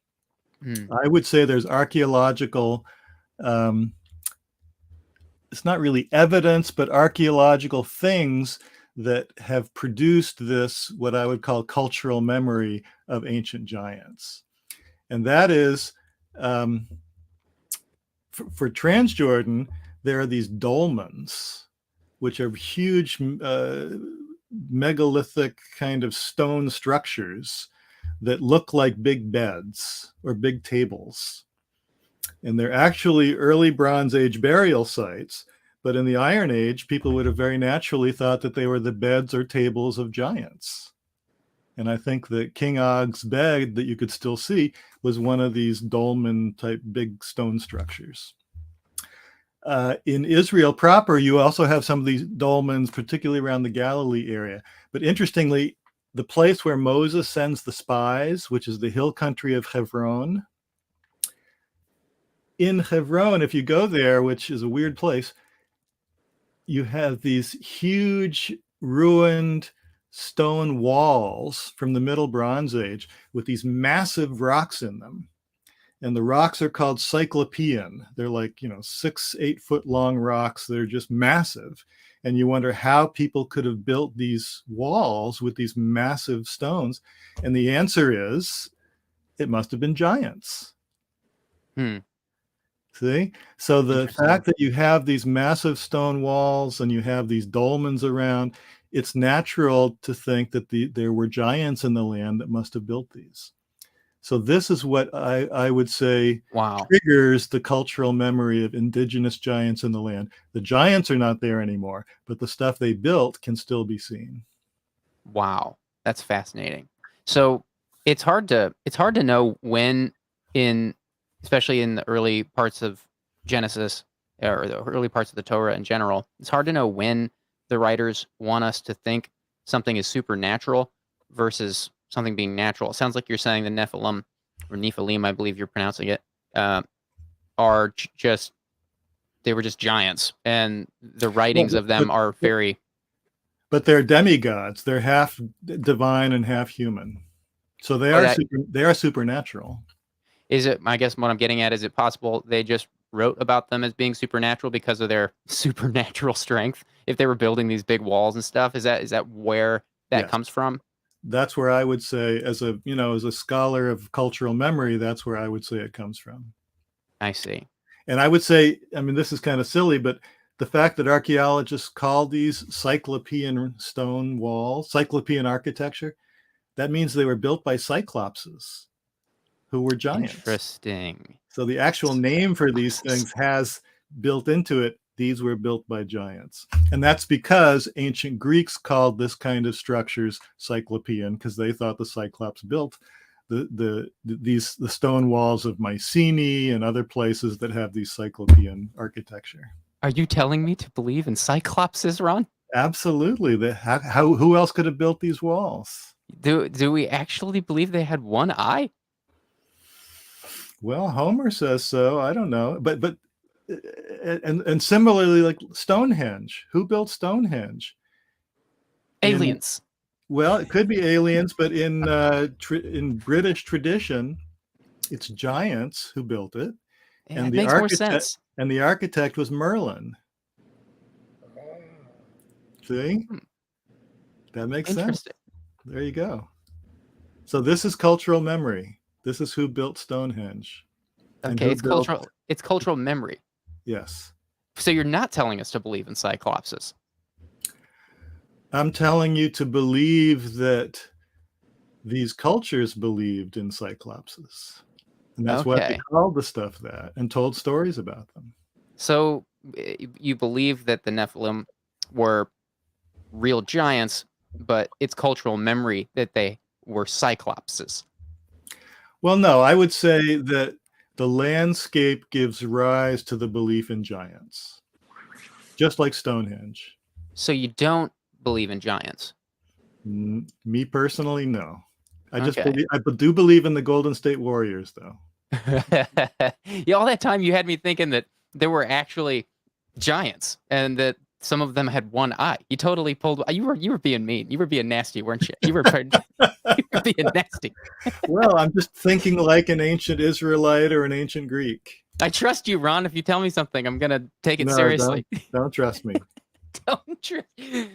I would say there's archaeological, it's not really evidence, but archaeological things that have produced this, what I would call cultural memory of ancient giants. And that is, for Transjordan, there are these dolmens, which are huge megalithic kind of stone structures that look like big beds or big tables. And they're actually early Bronze Age burial sites. But in the Iron Age, people would have very naturally thought that they were the beds or tables of giants. And I think that King Og's bed that you could still see was one of these dolmen type big stone structures. In Israel proper, you also have some of these dolmens, particularly around the Galilee area. But interestingly, the place where Moses sends the spies, which is the hill country of Hebron, in Hebron, if you go there, which is a weird place, you have these huge ruined stone walls from the Middle Bronze Age with these massive rocks in them. And the rocks are called Cyclopean. They're like, 6-8 foot long rocks. They're just massive. And you wonder how people could have built these walls with these massive stones. And the answer is, it must have been giants. See? So the fact that you have these massive stone walls and you have these dolmens around, it's natural to think that there were giants in the land that must have built these. So this is what I would say triggers the cultural memory of indigenous giants in the land. The giants are not there anymore, but the stuff they built can still be seen. Wow, that's fascinating. So it's hard to know when, especially in the early parts of Genesis or the early parts of the Torah in general, it's hard to know when the writers want us to think something is supernatural versus something being natural. It sounds like you're saying the Nephilim, or Nephilim, I believe you're pronouncing it, are just, they were just giants, and the writings of them are very... But they're demigods. They're half divine and half human. So they are supernatural. Is it, I guess what I'm getting at, is it possible they just wrote about them as being supernatural because of their supernatural strength? If they were building these big walls and stuff, is that where that comes from? That's where I would say, as a scholar of cultural memory, that's where I would say it comes from. I see. And I would say, this is kind of silly, but the fact that archaeologists call these Cyclopean stone walls, Cyclopean architecture, that means they were built by Cyclopses, who were giants. Interesting. So the actual name for these things has built into it, these were built by giants. And that's because ancient Greeks called this kind of structures Cyclopean, because they thought the Cyclops built the stone walls of Mycenae and other places that have these Cyclopean architecture. Are you telling me to believe in Cyclopses, Ron? Absolutely. Who else could have built these walls? Do we actually believe they had one eye? Well, Homer says so. I don't know, but and similarly, like Stonehenge. Who built Stonehenge? Aliens. Well, it could be aliens, but in British tradition, it's giants who built it, and it makes more sense. And the architect was Merlin. See, that makes sense. There you go. So this is cultural memory. This is who built Stonehenge. Okay, it's cultural memory. Yes. So you're not telling us to believe in Cyclopses. I'm telling you to believe that these cultures believed in Cyclopses. And that's why they called the stuff that and told stories about them. So you believe that the Nephilim were real giants, but it's cultural memory that they were Cyclopses. Well, no, I would say that the landscape gives rise to the belief in giants, just like Stonehenge. So you don't believe in giants? Me personally, no. I do believe in the Golden State Warriors, though. Yeah, all that time you had me thinking that there were actually giants and that some of them had one eye. You totally pulled. You were being mean. You were being nasty, weren't you? You were being nasty. Well, I'm just thinking like an ancient Israelite or an ancient Greek. I trust you, Ron. If you tell me something, I'm gonna take it seriously. Don't trust me. Don't trip.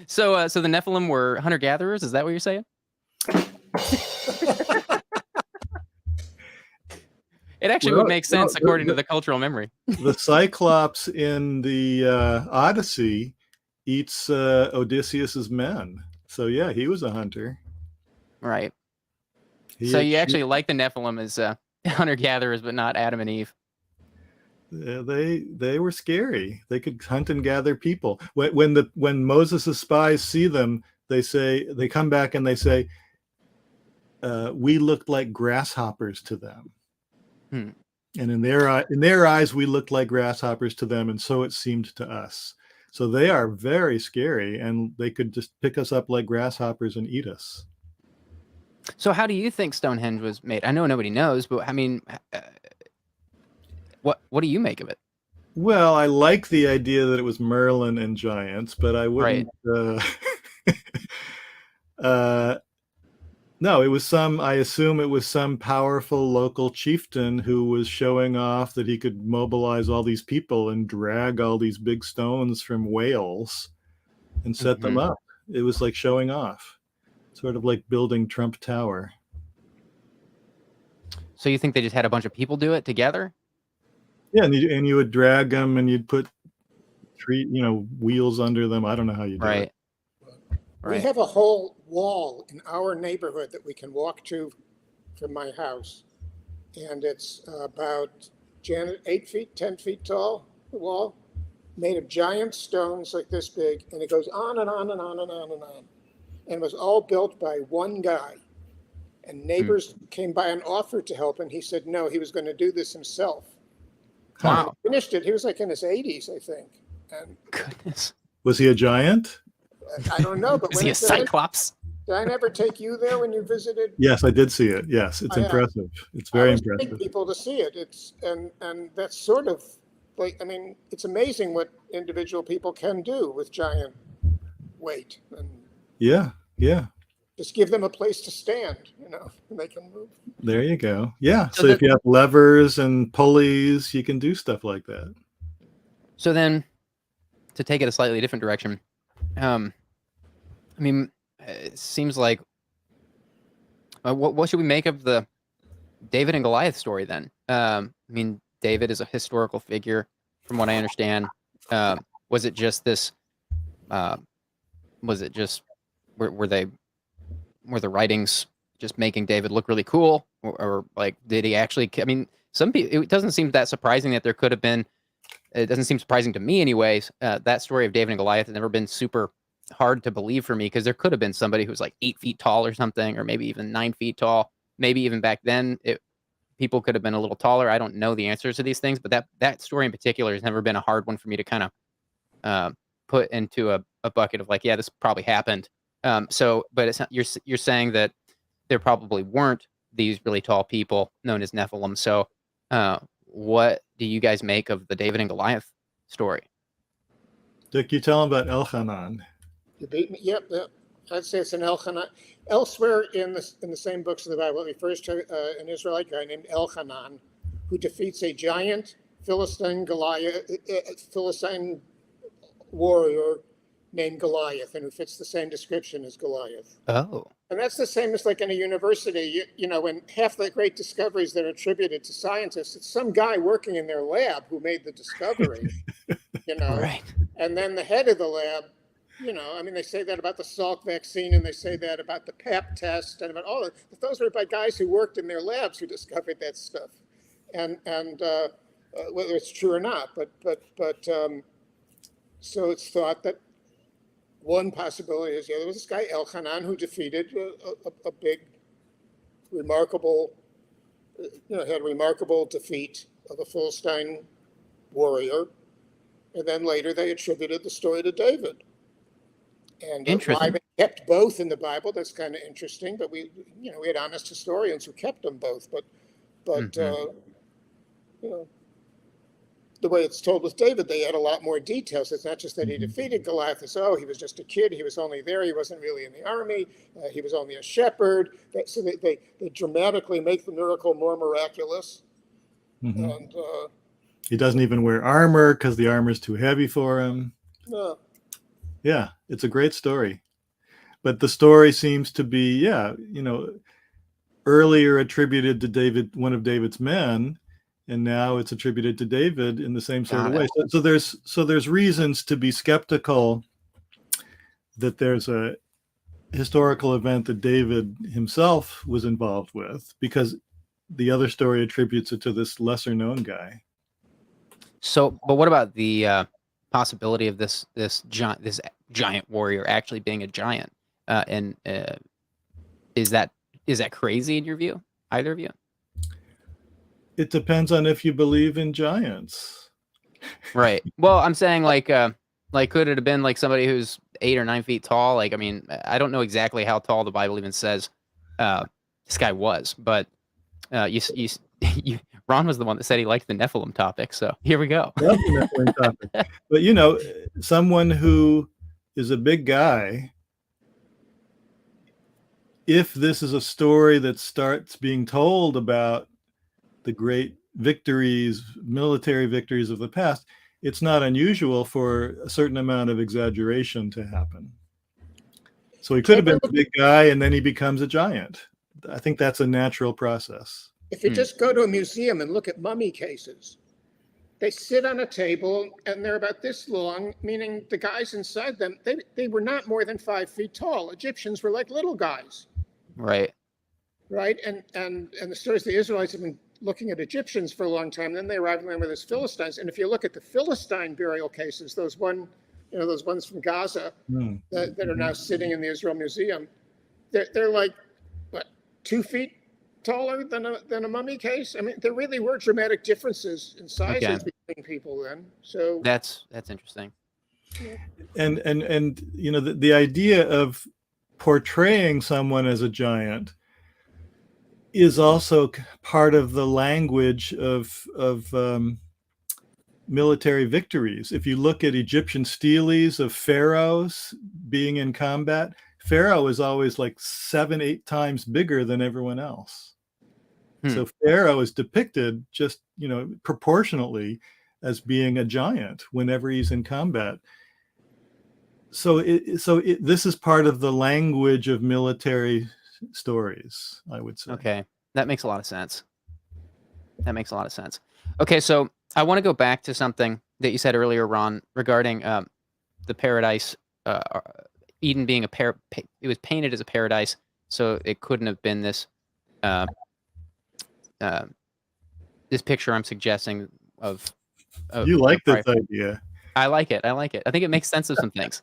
So the Nephilim were hunter-gatherers? Is that what you're saying? It actually would make sense according to the cultural memory. The Cyclops in the Odyssey eats Odysseus's men. So yeah, he was a hunter. Right. So you actually like the Nephilim as hunter-gatherers, but not Adam and Eve. They were scary. They could hunt and gather people. When Moses' spies see them, they come back and they say, we looked like grasshoppers to them. And in their eyes, we looked like grasshoppers to them, and so it seemed to us. So they are very scary, and they could just pick us up like grasshoppers and eat us. So how do you think Stonehenge was made? I know nobody knows, but I mean, what do you make of it? Well, I like the idea that it was Merlin and giants, but I wouldn't. Right. No, it was I assume it was some powerful local chieftain who was showing off that he could mobilize all these people and drag all these big stones from Wales and set them up. It was like showing off, sort of like building Trump Tower. So you think they just had a bunch of people do it together? Yeah, and you would drag them and you'd put wheels under them. I don't know how you do it. We have a whole wall in our neighborhood that we can walk to from my house. And it's about 8 feet, 10 feet tall, the wall, made of giant stones like this big. And it goes on and on and on and on and on. And it was all built by one guy. And neighbors came by and offered to help. And he said, no, he was going to do this himself. Wow. He finished it. He was like in his 80s, I think. And goodness. Was he a giant? I don't know, but was he a Cyclops? Did I never take you there when you visited? Yes, I did see it. Yes, it's impressive. It's very impressive. Take people to see it. And that's sort of like, I mean, it's amazing what individual people can do with giant weight. And yeah. just give them a place to stand, and they can move. There you go. Yeah. So if you have levers and pulleys, you can do stuff like that. So then, to take it a slightly different direction, I mean, it seems like what should we make of the David and Goliath story then? I mean, David is a historical figure, from what I understand. Was it just this? Was it just were the writings just making David look really cool, or like did he actually? I mean, some people. It doesn't seem that surprising that there could have been. It doesn't seem surprising to me, anyways. That story of David and Goliath has never been super hard to believe for me, because there could have been somebody who's like 8 feet tall or something, or maybe even 9 feet tall. Maybe even back then, people could have been a little taller. I don't know the answers to these things, but that story in particular has never been a hard one for me to kind of put into a bucket of like, yeah, this probably happened. But it's not, you're saying that there probably weren't these really tall people known as Nephilim. So what do you guys make of the David and Goliath story? Dick, you tell him about Elchanan. You beat me. Yep. I'd say it's an Elchanan. Elsewhere in the same books of the Bible, it refers to an Israelite guy named Elchanan, who defeats a giant Philistine warrior named Goliath, and who fits the same description as Goliath. Oh. And that's the same as like in a university, when half the great discoveries that are attributed to scientists, it's some guy working in their lab who made the discovery, Right. And then the head of the lab, I mean, they say that about the Salk vaccine, and they say that about the PAP test, and about all of it. Those were by guys who worked in their labs who discovered that stuff. And whether it's true or not, but so it's thought that one possibility is, there was this guy Elchanan who defeated a big, remarkable, had a remarkable defeat of a Philistine warrior, and then later they attributed the story to David. And why they kept both in the Bible, that's kind of interesting. But we had honest historians who kept them both. But the way it's told with David, they had a lot more details. It's not just that he defeated Goliath. It's, he was just a kid. He was only there. He wasn't really in the army. He was only a shepherd. So they dramatically make the miracle more miraculous. And he doesn't even wear armor because the armor is too heavy for him. No. Yeah, it's a great story. But the story seems to be, earlier attributed to David, one of David's men, and now it's attributed to David in the same sort of way. So there's reasons to be skeptical that there's a historical event that David himself was involved with, because the other story attributes it to this lesser known guy. So, but what about the possibility of this giant warrior actually being a giant? And is that crazy in your view? Either of you? It depends on if you believe in giants. Right. Well, I'm saying like could it have been like somebody who's 8 or 9 feet tall? Like, I mean, I don't know exactly how tall the Bible even says this guy was, but Ron was the one that said he liked the Nephilim topic, so here we go. Love the Nephilim topic. But someone who is a big guy, if this is a story that starts being told about the great victories, military victories of the past, it's not unusual for a certain amount of exaggeration to happen. So he could have been a big guy and then he becomes a giant. I think that's a natural process. If you just go to a museum and look at mummy cases, they sit on a table and they're about this long, meaning the guys inside them, they were not more than 5 feet tall. Egyptians were like little guys. Right. Right. And the stories the Israelites have been looking at Egyptians for a long time. Then they arrive in with as Philistines. And if you look at the Philistine burial cases, those ones from Gaza that are now sitting in the Israel Museum, they're like, what, 2 feet taller than a mummy case? I mean, there really were dramatic differences in sizes between people then. So that's interesting. And the idea of portraying someone as a giant is also part of the language of military victories. If you look at Egyptian steles of pharaohs being in combat, Pharaoh is always like 7-8 times bigger than everyone else. So Pharaoh is depicted just, proportionately as being a giant whenever he's in combat. So this is part of the language of military stories, I would say. Okay, that makes a lot of sense. Okay, so I want to go back to something that you said earlier, Ron, regarding the paradise, Eden being it was painted as a paradise, so it couldn't have been this this picture I'm suggesting of you like this idea. I like it. I think it makes sense of some things.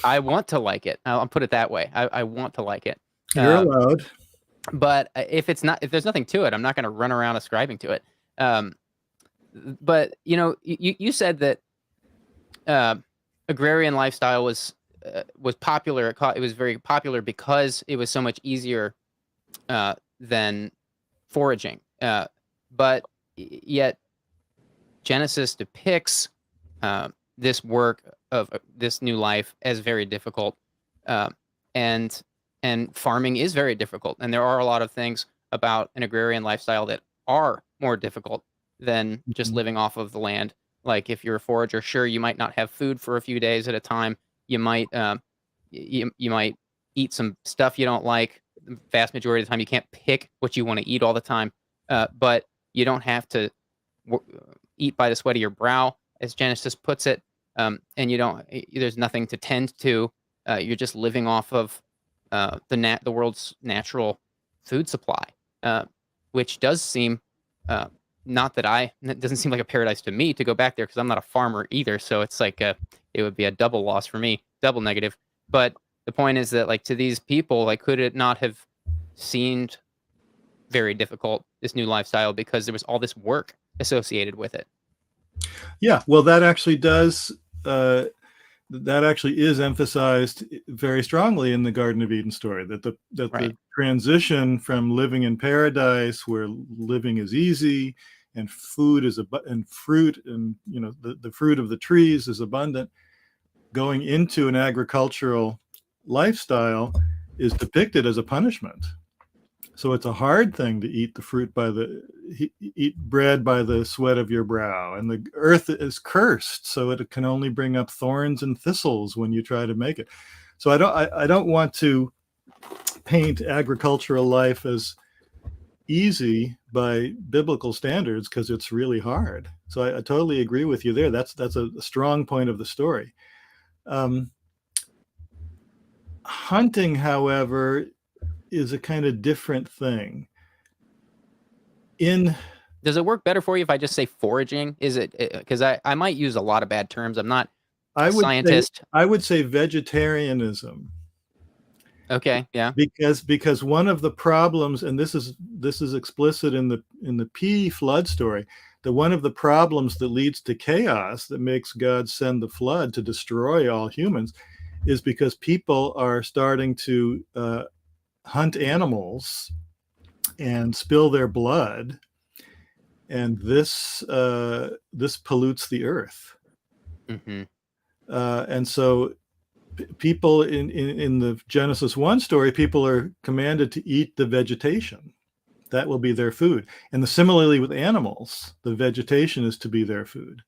I want to like it. I'll put it that way. I want to like it. You're allowed. But if there's nothing to it, I'm not going to run around ascribing to it. But you said that agrarian lifestyle was popular. It was very popular because it was so much easier than foraging. But yet Genesis depicts this work of this new life as very difficult, and farming is very difficult, and there are a lot of things about an agrarian lifestyle that are more difficult than just living off of the land. Like if you're a forager, sure, you might not have food for a few days at a time. You might you might eat some stuff you don't like. The vast majority of the time, you can't pick what you want to eat all the time, but you don't have to eat by the sweat of your brow, as Genesis puts it, and there's nothing to tend to. You're just living off of the world's natural food supply, which does seem it doesn't seem like a paradise to me to go back there, because I'm not a farmer either. So it's like it would be a double loss for me, double negative. But the point is that, like, to these people, like, could it not have seemed very difficult, this new lifestyle, because there was all this work associated with it? Yeah, well, that actually is emphasized very strongly in the Garden of Eden story, that the transition from living in paradise, where living is easy and food is and fruit and the fruit of the trees is abundant, going into an agricultural lifestyle is depicted as a punishment. So it's a hard thing to eat the fruit eat bread by the sweat of your brow, and the earth is cursed, so it can only bring up thorns and thistles when you try to make it. So I don't want to paint agricultural life as easy by biblical standards, because it's really hard. So I totally agree with you there. That's a strong point of the story. Hunting, however, is a kind of different thing. Does it work better for you if I just say foraging? Is it because I might use a lot of bad terms? I'm not a scientist. I would say vegetarianism. Okay, yeah. Because one of the problems, and this is explicit in the P flood story, that one of the problems that leads to chaos, that makes God send the flood to destroy all humans, is because people are starting to hunt animals and spill their blood, and this pollutes the earth. Mm-hmm. And so people in the Genesis 1 story, people are commanded to eat the vegetation. That will be their food. And similarly with animals, the vegetation is to be their food.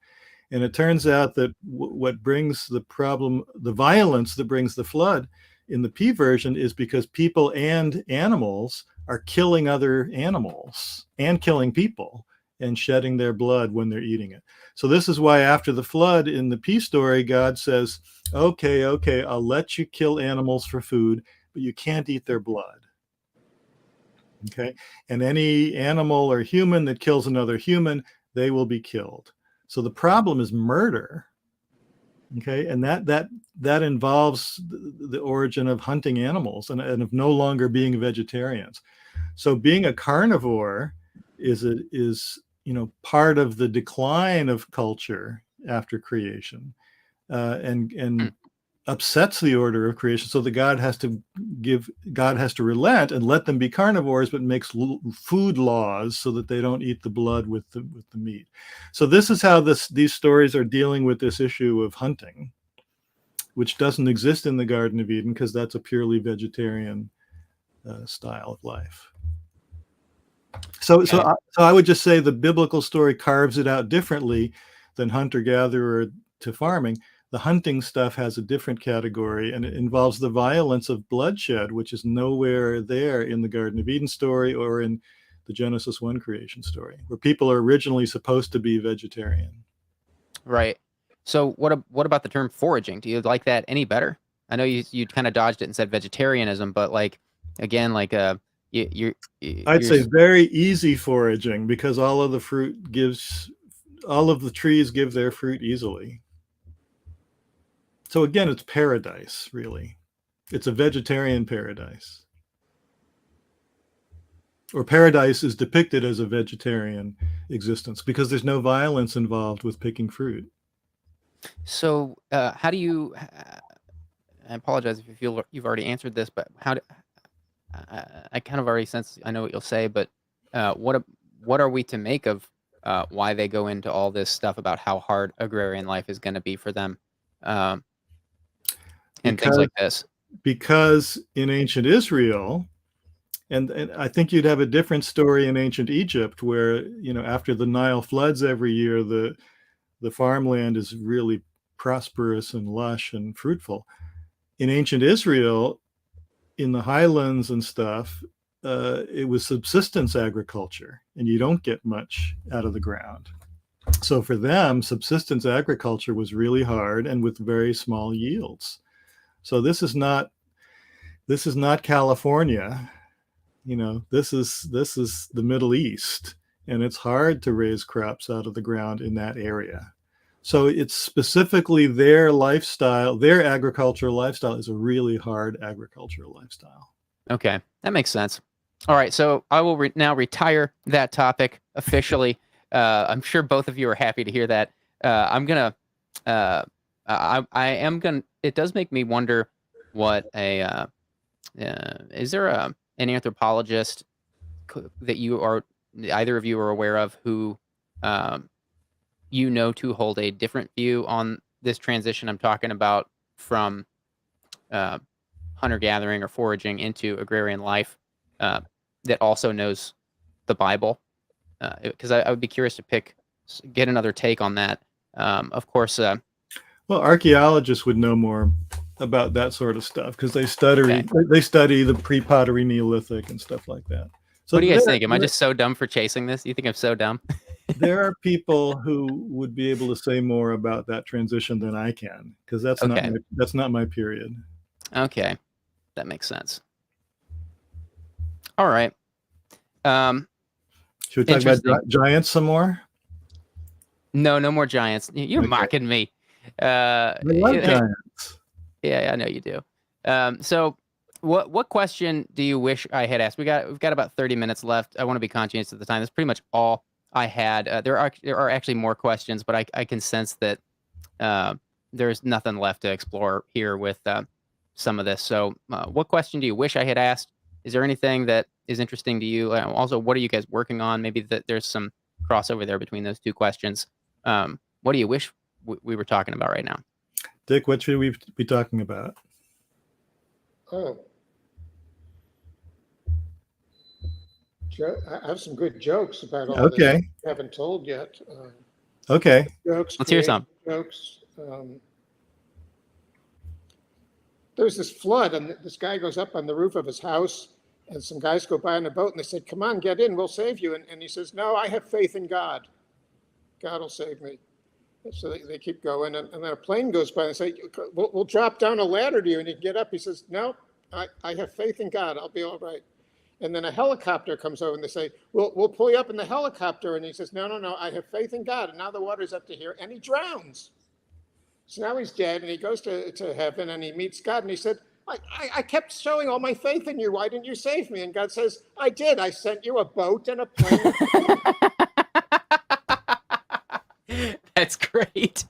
And it turns out that what brings the problem, the violence that brings the flood in the P version, is because people and animals are killing other animals and killing people and shedding their blood when they're eating it. So this is why after the flood in the P story, God says, okay, I'll let you kill animals for food, but you can't eat their blood. Okay. And any animal or human that kills another human, they will be killed. So the problem is murder. Okay. And that involves the origin of hunting animals and of no longer being vegetarians. So being a carnivore is part of the decline of culture after creation, and upsets the order of creation, so that God has to relent and let them be carnivores, but makes food laws so that they don't eat the blood with the meat. So this is how these stories are dealing with this issue of hunting, which doesn't exist in the Garden of Eden, because that's a purely vegetarian style of life. So I would just say the biblical story carves it out differently than hunter-gatherer to farming. The hunting stuff has a different category, and it involves the violence of bloodshed, which is nowhere there in the Garden of Eden story or in the Genesis 1 creation story, where people are originally supposed to be vegetarian. Right. So what about the term foraging? Do you like that any better? I know you kind of dodged it and said vegetarianism, but again, I'd say very easy foraging, because all of the trees give their fruit easily. So again, it's paradise, really. It's a vegetarian paradise. Or paradise is depicted as a vegetarian existence, because there's no violence involved with picking fruit. So how do you, I apologize if you feel you've already answered this, but I kind of already sense I know what you'll say, but what are we to make of why they go into all this stuff about how hard agrarian life is going to be for them, and things like this? Because in ancient Israel, and I think you'd have a different story in ancient Egypt, where after the Nile floods every year, the farmland is really prosperous and lush and fruitful. In ancient Israel, in the highlands and stuff, it was subsistence agriculture, and you don't get much out of the ground. So for them, subsistence agriculture was really hard and with very small yields. So this is not California. This is the Middle East, and it's hard to raise crops out of the ground in that area. So it's specifically their lifestyle, their agricultural lifestyle is a really hard agricultural lifestyle. Okay, that makes sense. All right, so I will now retire that topic officially. I'm sure both of you are happy to hear that. I'm gonna, I am gonna. It does make me wonder what is there an anthropologist that either of you are aware of who to hold a different view on this transition I'm talking about from hunter-gathering or foraging into agrarian life? that also knows the Bible? Because I would be curious to get another take on that. Of course. Well, archaeologists would know more about that sort of stuff because they study the pre-pottery Neolithic and stuff like that. So what do you guys think? Am I just so dumb for chasing this? You think I'm so dumb? There are people who would be able to say more about that transition than I can, because that's not my period. Okay, that makes sense. All right. Should we talk about giants some more? No more giants. You're mocking me. I love giants. Yeah, I know you do. So what question do you wish I had asked? We've got about 30 minutes left. I want to be conscientious of the time. That's pretty much all I had. There are actually more questions, but I can sense that there's nothing left to explore here with some of this. So what question do you wish I had asked? Is there anything that is interesting to you? Also, what are you guys working on? Maybe that there's some crossover there between those two questions. What do you wish we were talking about right now? Dick, what should we be talking about? Oh. I have some good jokes about all this I haven't told yet. Okay. Jokes. Let's hear some. Jokes. There's this flood, and this guy goes up on the roof of his house, and some guys go by on a boat, and they said, "Come on, get in, we'll save you." And he says, "No, I have faith in God. God will save me." And so they keep going, and then a plane goes by and they say, we'll drop down a ladder to you, and you get up. He says, "No, I have faith in God. I'll be all right." And then a helicopter comes over, and they say, we'll pull you up in the helicopter. And he says, no, I have faith in God. And now the water's up to here, and he drowns. So now he's dead, and he goes to heaven, and he meets God, and he said, I kept showing all my faith in you. Why didn't you save me? And God says, I did. I sent you a boat and a plane. That's great.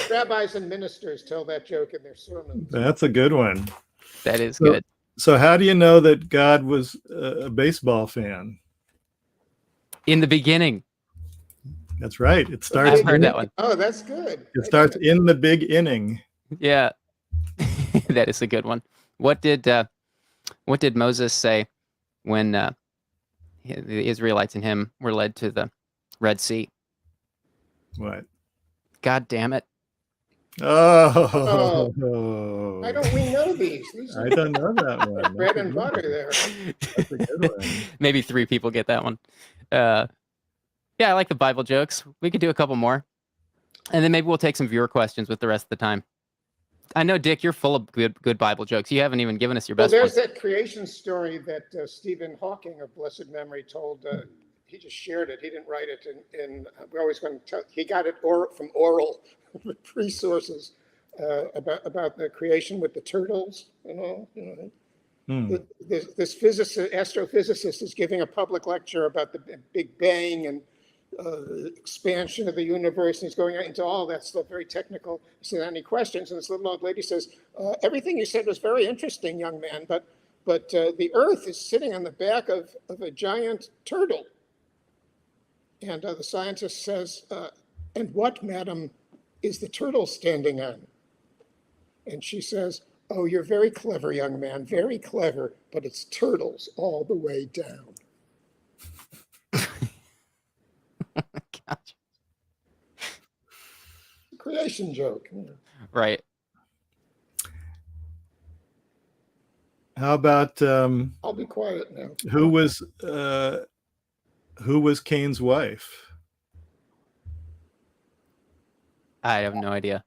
Rabbis and ministers tell that joke in their sermons. That's a good one. That is good. So how do you know that God was a baseball fan? In the beginning. That's right. It starts. I've heard that one. Oh, that's good. It starts in the big inning. Yeah, that is a good one. What did Moses say when the Israelites and him were led to the Red Sea? What? God damn it! Oh. Why don't we know these? I don't know that one. Bread and butter there. That's a good one. Maybe 3 people get that one. Yeah, I like the Bible jokes. We could do a couple more. And then maybe we'll take some viewer questions with the rest of the time. I know, Dick, you're full of good Bible jokes. You haven't even given us your best one. There's that creation story that Stephen Hawking of blessed memory told. He just shared it. He didn't write it. And we always want to tell, he got it from oral resources about the creation with the turtles and all. This physicist, astrophysicist, is giving a public lecture about the Big Bang and expansion of the universe, and he's going into all that stuff, very technical. He said, "Any questions?" And this little old lady says, "Everything you said was very interesting, young man, but the Earth is sitting on the back of a giant turtle." And the scientist says, "And what, madam, is the turtle standing on?" And she says, "Oh, you're very clever, young man, very clever, but it's turtles all the way down." Gotcha. Creation joke. Right. How about I'll be quiet now. Who was Cain's wife? I have no idea.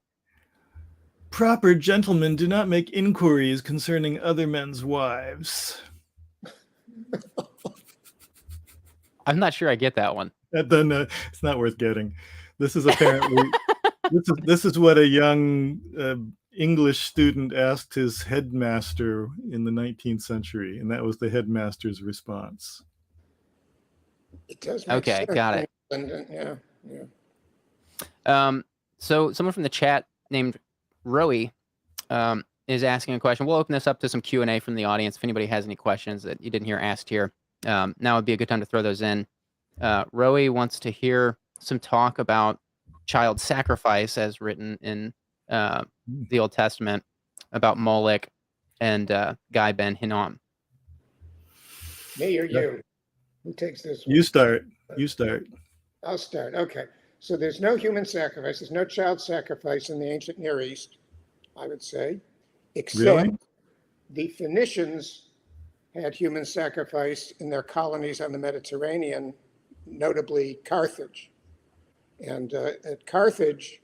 Proper gentlemen do not make inquiries concerning other men's wives. I'm not sure I get that one. It's not worth getting. This is apparently this is what a young English student asked his headmaster in the 19th century, and that was the headmaster's response. It does make Okay, sense. got it. Yeah. So someone from the chat named Rowie is asking a question. We'll open this up to some Q&A from the audience if anybody has any questions that you didn't hear asked here. Now would be a good time to throw those in. Rowie wants to hear some talk about child sacrifice as written in the Old Testament, about Molech and Guy Ben Hinnom. Me or you? Who takes this one? You start. You start. I'll start. Okay. So there's no human sacrifice. There's no child sacrifice in the ancient Near East, I would say, except Really? the Phoenicians had human sacrifice in their colonies on the Mediterranean, notably Carthage. And at Carthage,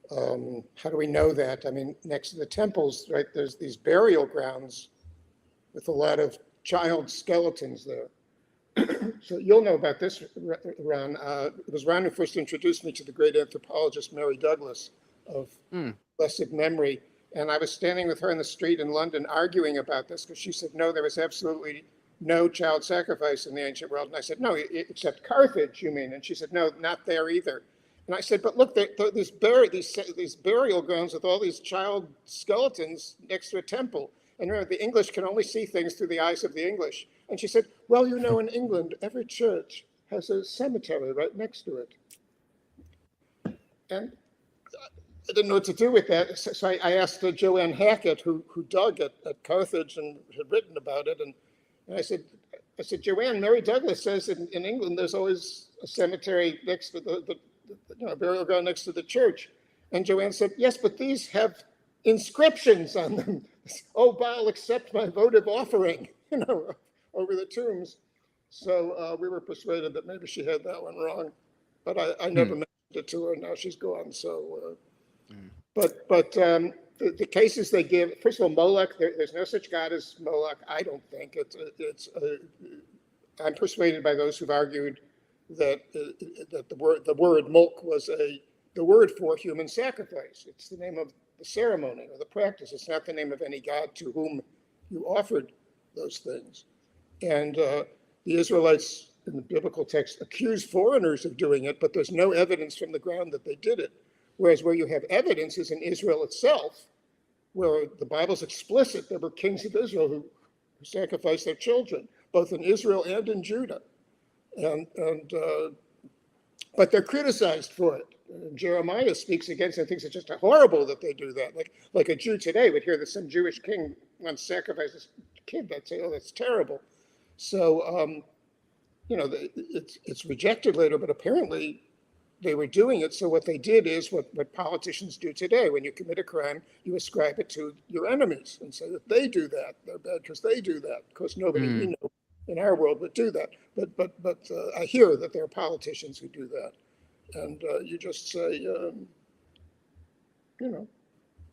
how do we know that? I mean, next to the temples, right, there's these burial grounds with a lot of child skeletons there. So you'll know about this, Ron. It was Ron who first introduced me to the great anthropologist Mary Douglas of blessed memory. And I was standing with her in the street in London arguing about this because she said, no, there was absolutely no child sacrifice in the ancient world. And I said, no, except Carthage, you mean? And she said, no, not there either. And I said, but look, these burial grounds with all these child skeletons next to a temple. And remember, the English can only see things through the eyes of the English. And she said, well, you know, in England, every church has a cemetery right next to it. And I didn't know what to do with that. So I asked Joanne Hackett, who dug at Carthage and had written about it. And I said, Joanne, Mary Douglas says in England, there's always a cemetery next to the burial ground next to the church. And Joanne said, yes, but these have inscriptions on them. Oh, Baal, accept my votive offering, over the tombs. So we were persuaded that maybe she had that one wrong, but I never mentioned it to her. Now she's gone. So, but the cases they give, first of all, Moloch, there's no such God as Moloch. I don't think I'm persuaded by those who've argued that the word Molk was the word for human sacrifice. It's the name of the ceremony or the practice. It's not the name of any god to whom you offered those things. And the Israelites in the biblical text accuse foreigners of doing it, but there's no evidence from the ground that they did it. Whereas where you have evidence is in Israel itself, where the Bible's explicit. There were kings of Israel who sacrificed their children, both in Israel and in Judah. But they're criticized for it. Jeremiah speaks against it and thinks it's just horrible that they do that. Like a Jew today would hear that some Jewish king once sacrificed his kid. They'd say, oh, that's terrible. So, it's rejected later, but apparently they were doing it. So what they did is what politicians do today. When you commit a crime, you ascribe it to your enemies and say that they do that. They're bad because they do that. Of course, nobody we know in our world would do that. But I hear that there are politicians who do that. And you just say,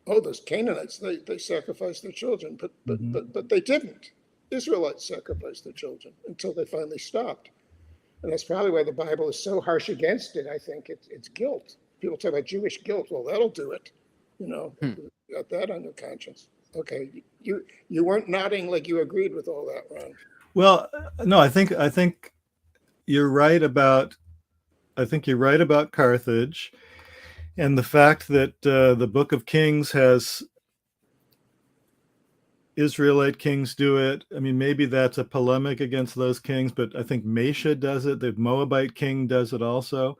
oh, those Canaanites, they sacrificed their children, but they didn't. Israelites sacrificed their children until they finally stopped. And that's probably why the Bible is so harsh against it. I think it's guilt. People talk about Jewish guilt. Well, that'll do it. You got that on your conscience. Okay, you weren't nodding like you agreed with all that, Ron. Well, no, I think you're right about. I think you're right about Carthage, and the fact that the Book of Kings has Israelite kings do it. I mean, maybe that's a polemic against those kings, but I think Mesha does it. The Moabite king does it also.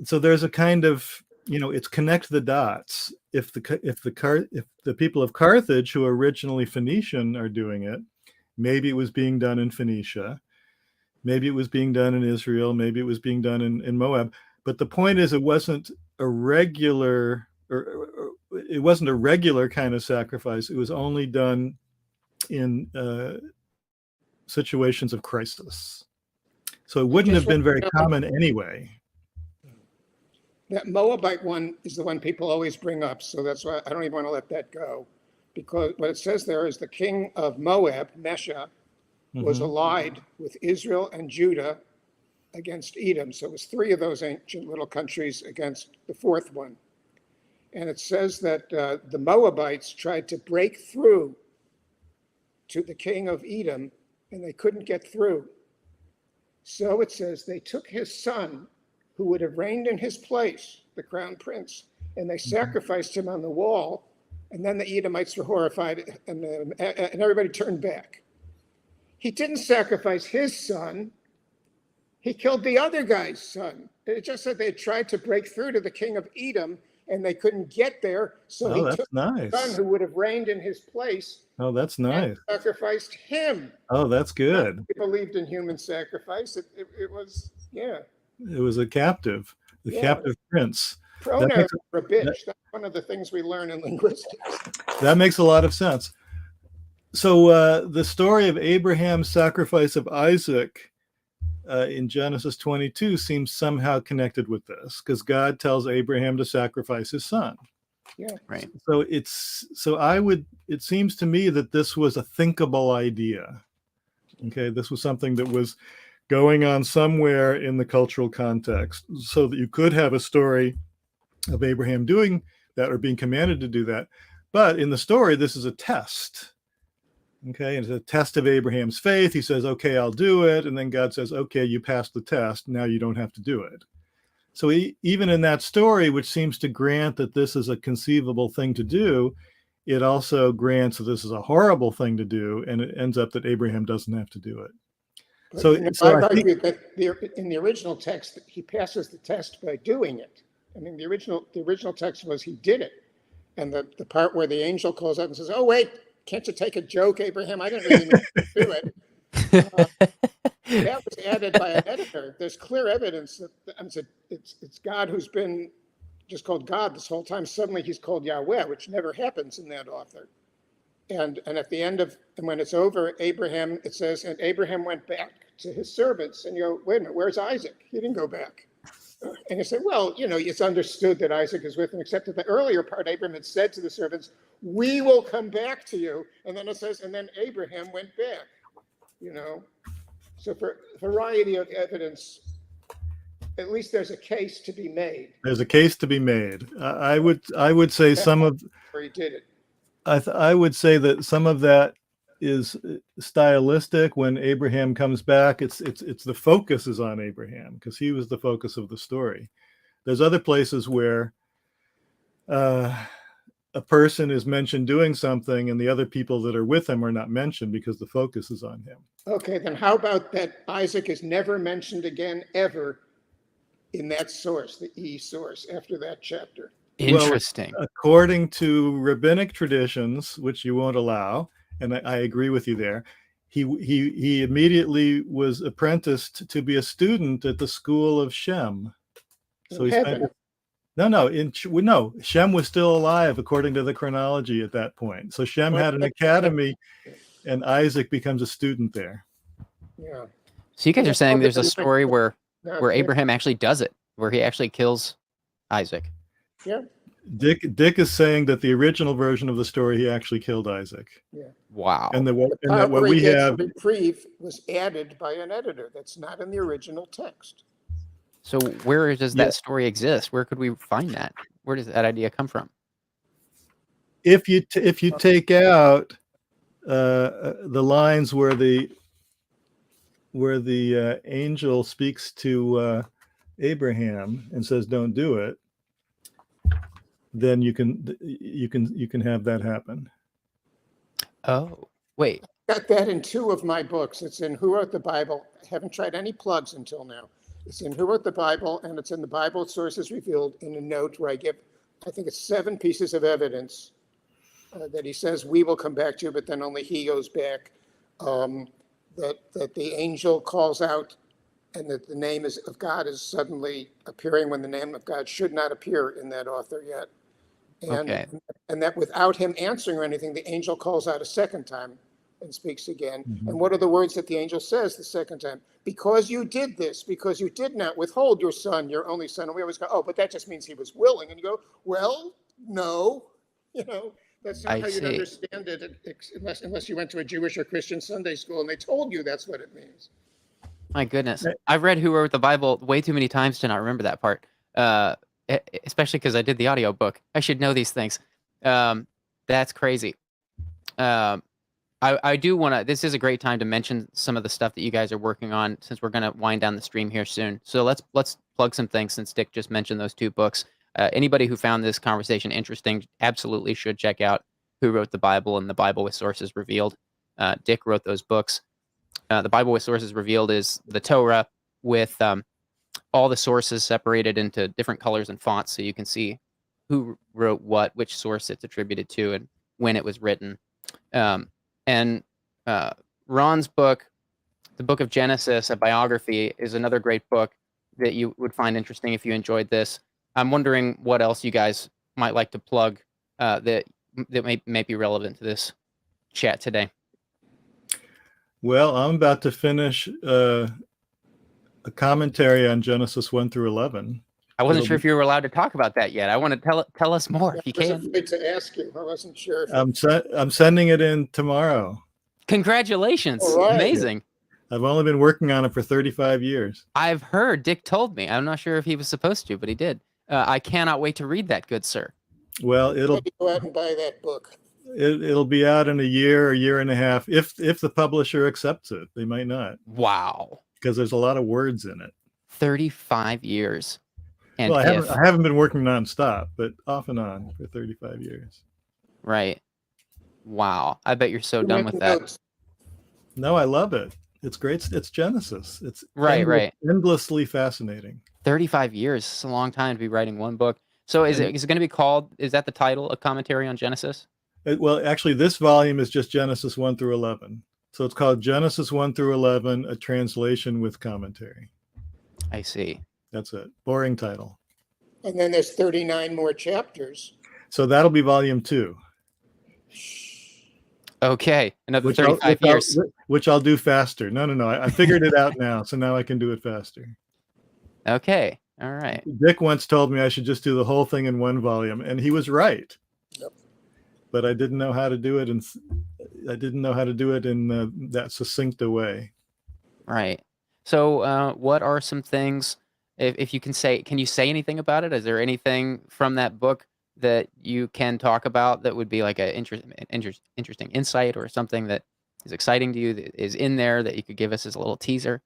So there's a kind of, it's connect the dots. If the people of Carthage, who are originally Phoenician, are doing it, maybe it was being done in Phoenicia. Maybe it was being done in Israel. Maybe it was being done in Moab. But the point is, it wasn't a regular kind of sacrifice. It was only done in situations of crisis. So it wouldn't have been very common anyway. That Moabite one is the one people always bring up. So that's why I don't even want to let that go. Because what it says there is the king of Moab, Mesha, was allied with Israel and Judah against Edom. So it was three of those ancient little countries against the fourth one. And it says that the Moabites tried to break through to the king of Edom, and they couldn't get through. So it says they took his son, who would have reigned in his place, the crown prince, and they sacrificed him on the wall. And then the Edomites were horrified, and everybody turned back. He didn't sacrifice his son. He killed the other guy's son. It just said they tried to break through to the king of Edom. and they couldn't get there. So Oh, he that's took nice. the son who would have reigned in his place. Oh, that's And nice. sacrificed him. Oh, that's good. He believed in human sacrifice. It was, yeah. It was a captive, the captive prince. Pronouns are a bitch. That's one of the things we learn in linguistics. That makes a lot of sense. So the story of Abraham's sacrifice of Isaac in Genesis 22 seems somehow connected with this, because God tells Abraham to sacrifice his son. Yeah. Right. So it seems to me that this was a thinkable idea. Okay, this was something that was going on somewhere in the cultural context, so that you could have a story of Abraham doing that or being commanded to do that. But in the story, this is a test. Okay, and it's a test of Abraham's faith. He says, okay, I'll do it. And then God says, okay, you passed the test. Now you don't have to do it. So even in that story, which seems to grant that this is a conceivable thing to do, it also grants that this is a horrible thing to do, and it ends up that Abraham doesn't have to do it. But, So I argue that in the original text, he passes the test by doing it. I mean, the original text was he did it. And the part where the angel calls up and says, oh, wait, can't you take a joke, Abraham? I didn't really mean to do it. That was added by an editor. There's clear evidence that it's God who's been just called God this whole time. Suddenly he's called Yahweh, which never happens in that author. And at the end of, and when it's over, Abraham, it says, and Abraham went back to his servants. And you go, wait a minute, where's Isaac? He didn't go back. And you say, well, it's understood that Isaac is with him, except that the earlier part, Abraham had said to the servants, we will come back to you. And then it says, and then Abraham went back, So for a variety of evidence, at least there's a case to be made. There's a case to be made. I would say some of where he did it. I would say that some of that is stylistic. When Abraham comes back, it's the focus is on Abraham because he was the focus of the story. There's other places where a person is mentioned doing something and the other people that are with him are not mentioned because the focus is on him. Okay, then how about that Isaac is never mentioned again ever in that source, the E source, after that chapter? Interesting. Well, according to rabbinic traditions, which you won't allow, and I agree with you there, he immediately was apprenticed to be a student at the school of Shem. So he spent no, Shem was still alive according to the chronology at that point. So Shem had an academy, and Isaac becomes a student there. Yeah. So you guys are saying there's a story where Abraham actually does it, where he actually kills Isaac. Yeah. Dick is saying that the original version of the story, he actually killed Isaac. Yeah. Wow. And that what we have reprieve was added by an editor. That's not in the original text. So where does that story exist? Where could we find that? Where does that idea come from? If you take out the lines where the angel speaks to Abraham and says, "Don't do it," then you can have that happen. Oh, wait. Got that in 2 of my books. It's in Who Wrote the Bible. I haven't tried any plugs until now. It's in Who Wrote the Bible, and it's in the Bible Sources Revealed in a note where I give, I think it's 7 pieces of evidence that he says, we will come back to you, but then only he goes back. That the angel calls out and that the name of God is suddenly appearing when the name of God should not appear in that author yet. And that without him answering or anything, the angel calls out a second time and speaks again. Mm-hmm. And what are the words that the angel says the second time? Because you did this, because you did not withhold your son, your only son. And we always go, oh, but that just means he was willing. And you go, well, no, that's not how you'd understand it unless you went to a Jewish or Christian Sunday school and they told you that's what it means. My goodness. I've read Who Wrote the Bible way too many times to not remember that part, especially because I did the audio book. I should know these things. That's crazy. I do want to, this is a great time to mention some of the stuff that you guys are working on since we're going to wind down the stream here soon. So let's plug some things since Dick just mentioned those 2 books. Anybody who found this conversation interesting absolutely should check out Who Wrote the Bible and The Bible with Sources Revealed. Dick wrote those books. The Bible with Sources Revealed is the Torah with all the sources separated into different colors and fonts so you can see who wrote what, which source it's attributed to, and when it was written. And Ron's book, the Book of Genesis, a biography, is another great book that you would find interesting if you enjoyed this. I'm wondering what else you guys might like to plug that may be relevant to this chat today. Well, I'm about to finish a commentary on Genesis 1 through 11. I wasn't sure if you were allowed to talk about that yet. I want to tell us more if you can. I was afraid to ask you. I wasn't sure. I'm sending it in tomorrow. Congratulations. Right. Amazing. I've only been working on it for 35 years. I've heard. Dick told me. I'm not sure if he was supposed to, but he did. I cannot wait to read that, good sir. Well, Go out and buy that book. It'll be out in a year and a half, if the publisher accepts it. They might not. Wow. Because there's a lot of words in it. 35 years. And well, I haven't been working nonstop, but off and on for 35 years. Right. Wow. I bet you're so done with that. No, I love it. It's great. It's Genesis. It's endlessly fascinating. 35 years. It's a long time to be writing one book. So is it going to be called, is that the title, A Commentary on Genesis? Well, actually, this volume is just Genesis 1 through 11. So it's called Genesis 1 through 11, a translation with commentary. I see. That's it. Boring title. And then there's 39 more chapters. So that'll be volume 2. Okay. Another 35 years. Which I'll do faster. No. I figured it out now. So now I can do it faster. Okay. All right. Dick once told me I should just do the whole thing in one volume. And he was right. Yep. But I didn't know how to do it. And I didn't know how to do it in that succinct a way. Right. So what are some things, if you can you say anything about it? Is there anything from that book that you can talk about that would be like an interesting insight, or something that is exciting to you that is in there that you could give us as a little teaser?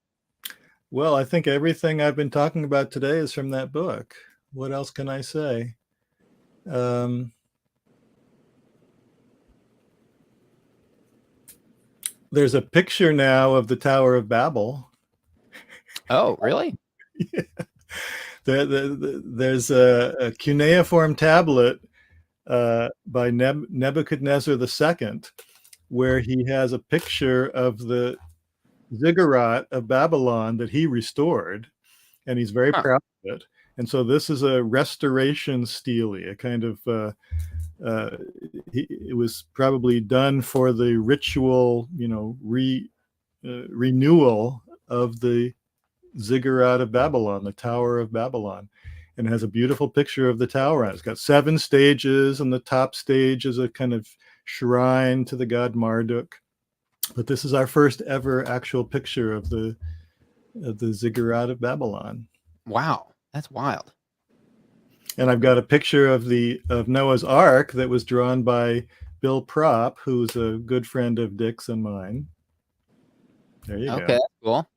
Well, I think everything I've been talking about today is from that book. What else can I say? There's a picture now of the Tower of Babel. Oh, really? Yeah. There's a cuneiform tablet by Nebuchadnezzar II, where he has a picture of the ziggurat of Babylon that he restored, and he's very proud of it. And so this is a restoration stele, a kind of it was probably done for the ritual, renewal of the ziggurat of Babylon, the Tower of Babylon, and it has a beautiful picture of the tower on it. It's got 7 stages, and the top stage is a kind of shrine to the god Marduk. But this is our first ever actual picture of the ziggurat of Babylon. Wow, that's wild. And I've got a picture of Noah's Ark that was drawn by Bill Propp, who's a good friend of Dick's and mine. There you go. Okay, that's cool.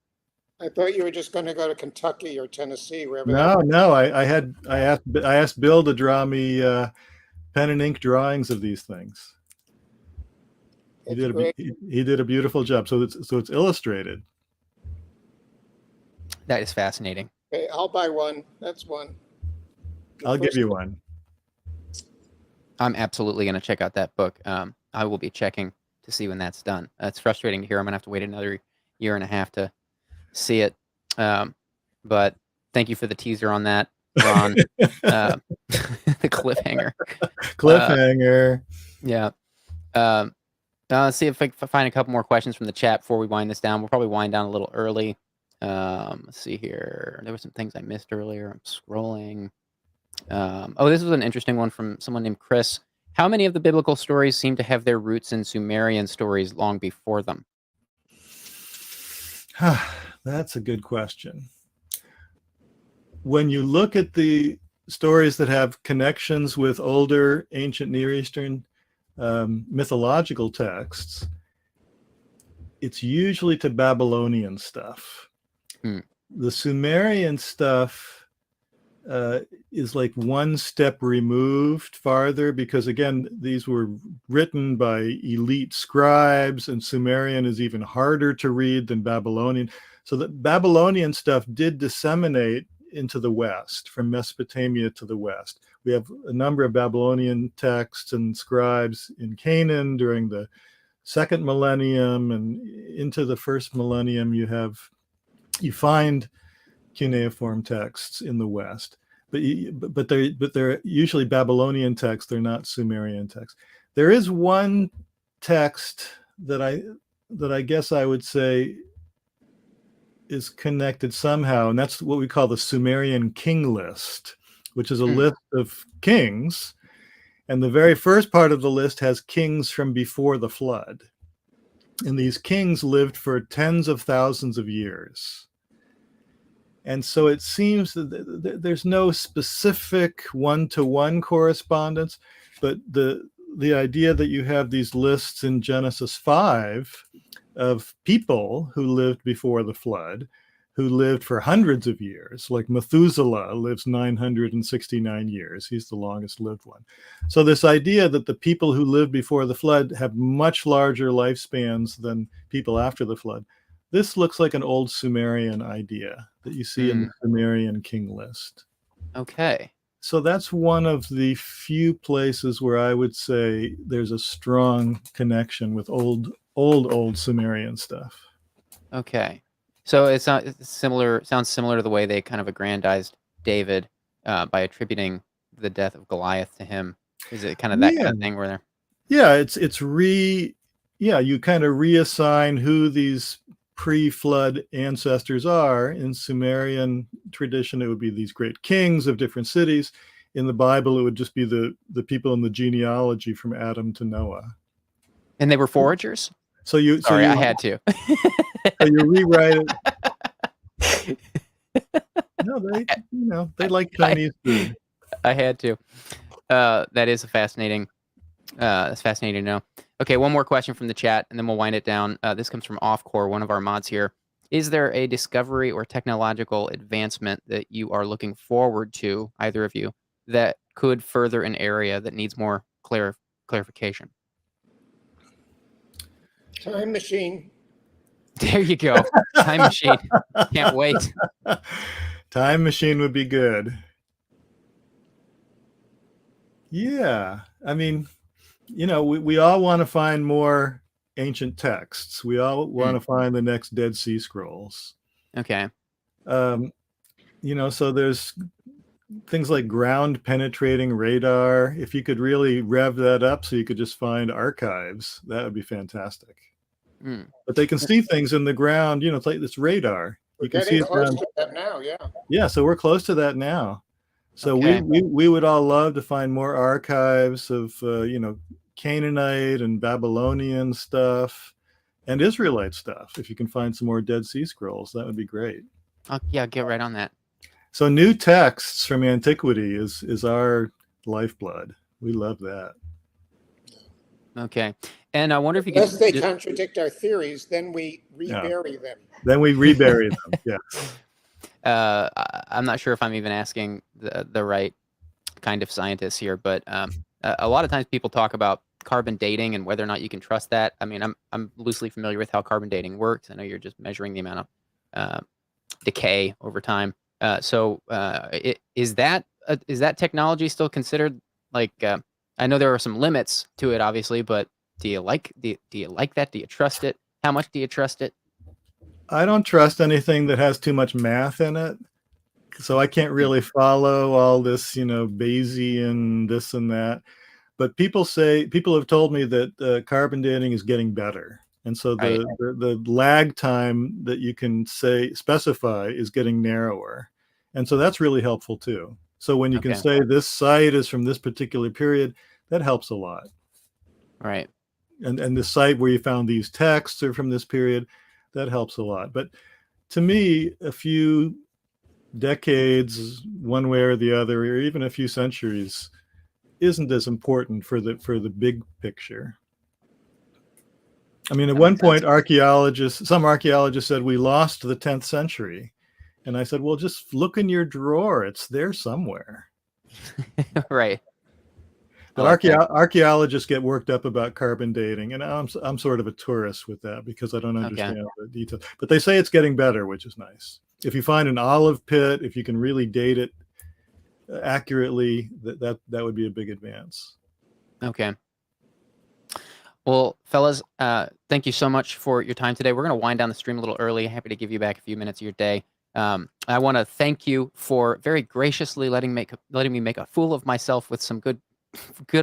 I thought you were just going to go to Kentucky or Tennessee, wherever. No. I asked Bill to draw me pen and ink drawings of these things. He did a beautiful job. So it's illustrated. That is fascinating. Okay, I'll buy one. That's one. I'll give you one. I'm absolutely going to check out that book. I will be checking to see when that's done. It's frustrating to hear. I'm going to have to wait another year and a half to see it. But thank you for the teaser on that, Ron. The cliffhanger. Yeah. Let's see if I can find a couple more questions from the chat before we wind this down. We'll probably wind down a little early. Let's see here. There were some things I missed earlier. I'm scrolling. This was an interesting one from someone named Chris. How many of the biblical stories seem to have their roots in Sumerian stories long before them? That's a good question. When you look at the stories that have connections with older ancient Near Eastern mythological texts, it's usually to Babylonian stuff. The Sumerian stuff is like one step removed farther, because again, these were written by elite scribes, and Sumerian is even harder to read than Babylonian. So the Babylonian stuff did disseminate into the west, from Mesopotamia to the west. We have a number of Babylonian texts and scribes in Canaan during the second millennium, and into the first millennium you find cuneiform texts in the west, but they're usually Babylonian texts. They're not Sumerian texts. There is one text that I guess I would say is connected somehow, and that's what we call the Sumerian king list, which is a list of kings. And the very first part of the list has kings from before the flood. And these kings lived for tens of thousands of years. And so it seems that there's no specific one-to-one correspondence, but the idea that you have these lists in Genesis 5 of people who lived before the flood, who lived for hundreds of years, like Methuselah lives 969 years. He's the longest lived one. So this idea that the people who lived before the flood have much larger lifespans than people after the flood, this looks like an old Sumerian idea that you see in the Sumerian king list. Okay. So that's one of the few places where I would say there's a strong connection with old Sumerian stuff. Okay. So it's similar. Sounds similar to the way they kind of aggrandized David by attributing the death of Goliath to him. Is it kind of that kind of thing where they're? Yeah, you kind of reassign who these pre-flood ancestors are. In Sumerian tradition, it would be these great kings of different cities. In the Bible, it would just be the people in the genealogy from Adam to Noah. And they were foragers? Sorry, I had to. So you rewrite it. No, they like Chinese food. I had to. That is fascinating. That's fascinating to know. Okay, one more question from the chat, and then we'll wind it down. This comes from Offcore, one of our mods here. Is there a discovery or technological advancement that you are looking forward to, either of you, that could further an area that needs more clarification? Time machine. There you go. Time machine. Can't wait. Time machine would be good. Yeah. I mean, we all want to find more ancient texts. We all want to find the next Dead Sea Scrolls. Okay. So there's things like ground penetrating radar. If you could really rev that up so you could just find archives, that would be fantastic. But they can see things in the ground. It's like this radar. We're getting close to that now, yeah. Yeah, so we're close to that now. So we would all love to find more archives of Canaanite and Babylonian stuff and Israelite stuff. If you can find some more Dead Sea Scrolls, that would be great. Yeah, get right on that. So new texts from antiquity is our lifeblood. We love that. Okay. And I wonder if you can... Unless they contradict our theories, then we rebury them. Then we rebury them, yeah. I'm not sure if I'm even asking the right kind of scientists here, but a lot of times people talk about carbon dating and whether or not you can trust that. I mean, I'm loosely familiar with how carbon dating works. I know you're just measuring the amount of decay over time. Is that technology still considered like? I know there are some limits to it, obviously, but do you like that? Do you trust it? How much do you trust it? I don't trust anything that has too much math in it. So I can't really follow all this, Bayesian this and that. But people have told me that carbon dating is getting better. And so the lag time that you can specify is getting narrower. And so that's really helpful too. So when you can say this site is from this particular period, that helps a lot. Right. And the site where you found these texts are from this period, that helps a lot. But to me, a few decades, one way or the other, or even a few centuries, isn't as important for the big picture. I mean, at one point, some archaeologists said we lost the 10th century. And I said, well, just look in your drawer. It's there somewhere. Right. But archaeologists get worked up about carbon dating, and I'm sort of a tourist with that because I don't understand the details. But they say it's getting better, which is nice. if you find an olive pit, if you can really date it accurately, that would be a big advance. Okay. Well, fellas, thank you so much for your time today. We're going to wind down the stream a little early. Happy to give you back a few minutes of your day. I want to thank you for very graciously letting me make a fool of myself with some good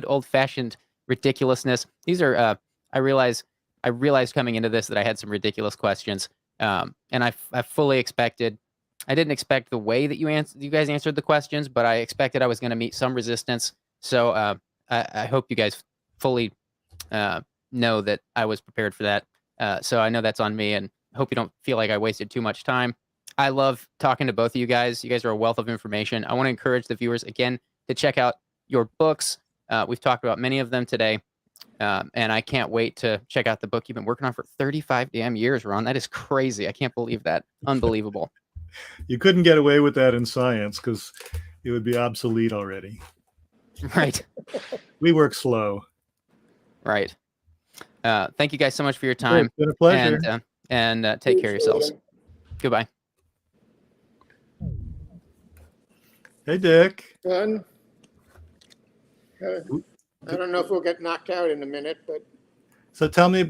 old-fashioned ridiculousness. These are I realized coming into this that I had some ridiculous questions, and I fully expected. I didn't expect the way that you guys answered the questions, but I expected I was going to meet some resistance. So I hope you guys fully know that I was prepared for that. So I know that's on me, and I hope you don't feel like I wasted too much time. I love talking to both of you guys. You guys are a wealth of information. I want to encourage the viewers, again, to check out your books. We've talked about many of them today, and I can't wait to check out the book you've been working on for 35 damn years, Ron. That is crazy. I can't believe that. Unbelievable. You couldn't get away with that in science because it would be obsolete already. Right. We work slow. Right. Thank you guys so much for your time. It's been a pleasure. And take care of yourselves. Goodbye. Hey, Dick. Done. I don't know if we'll get knocked out in a minute, but So tell me about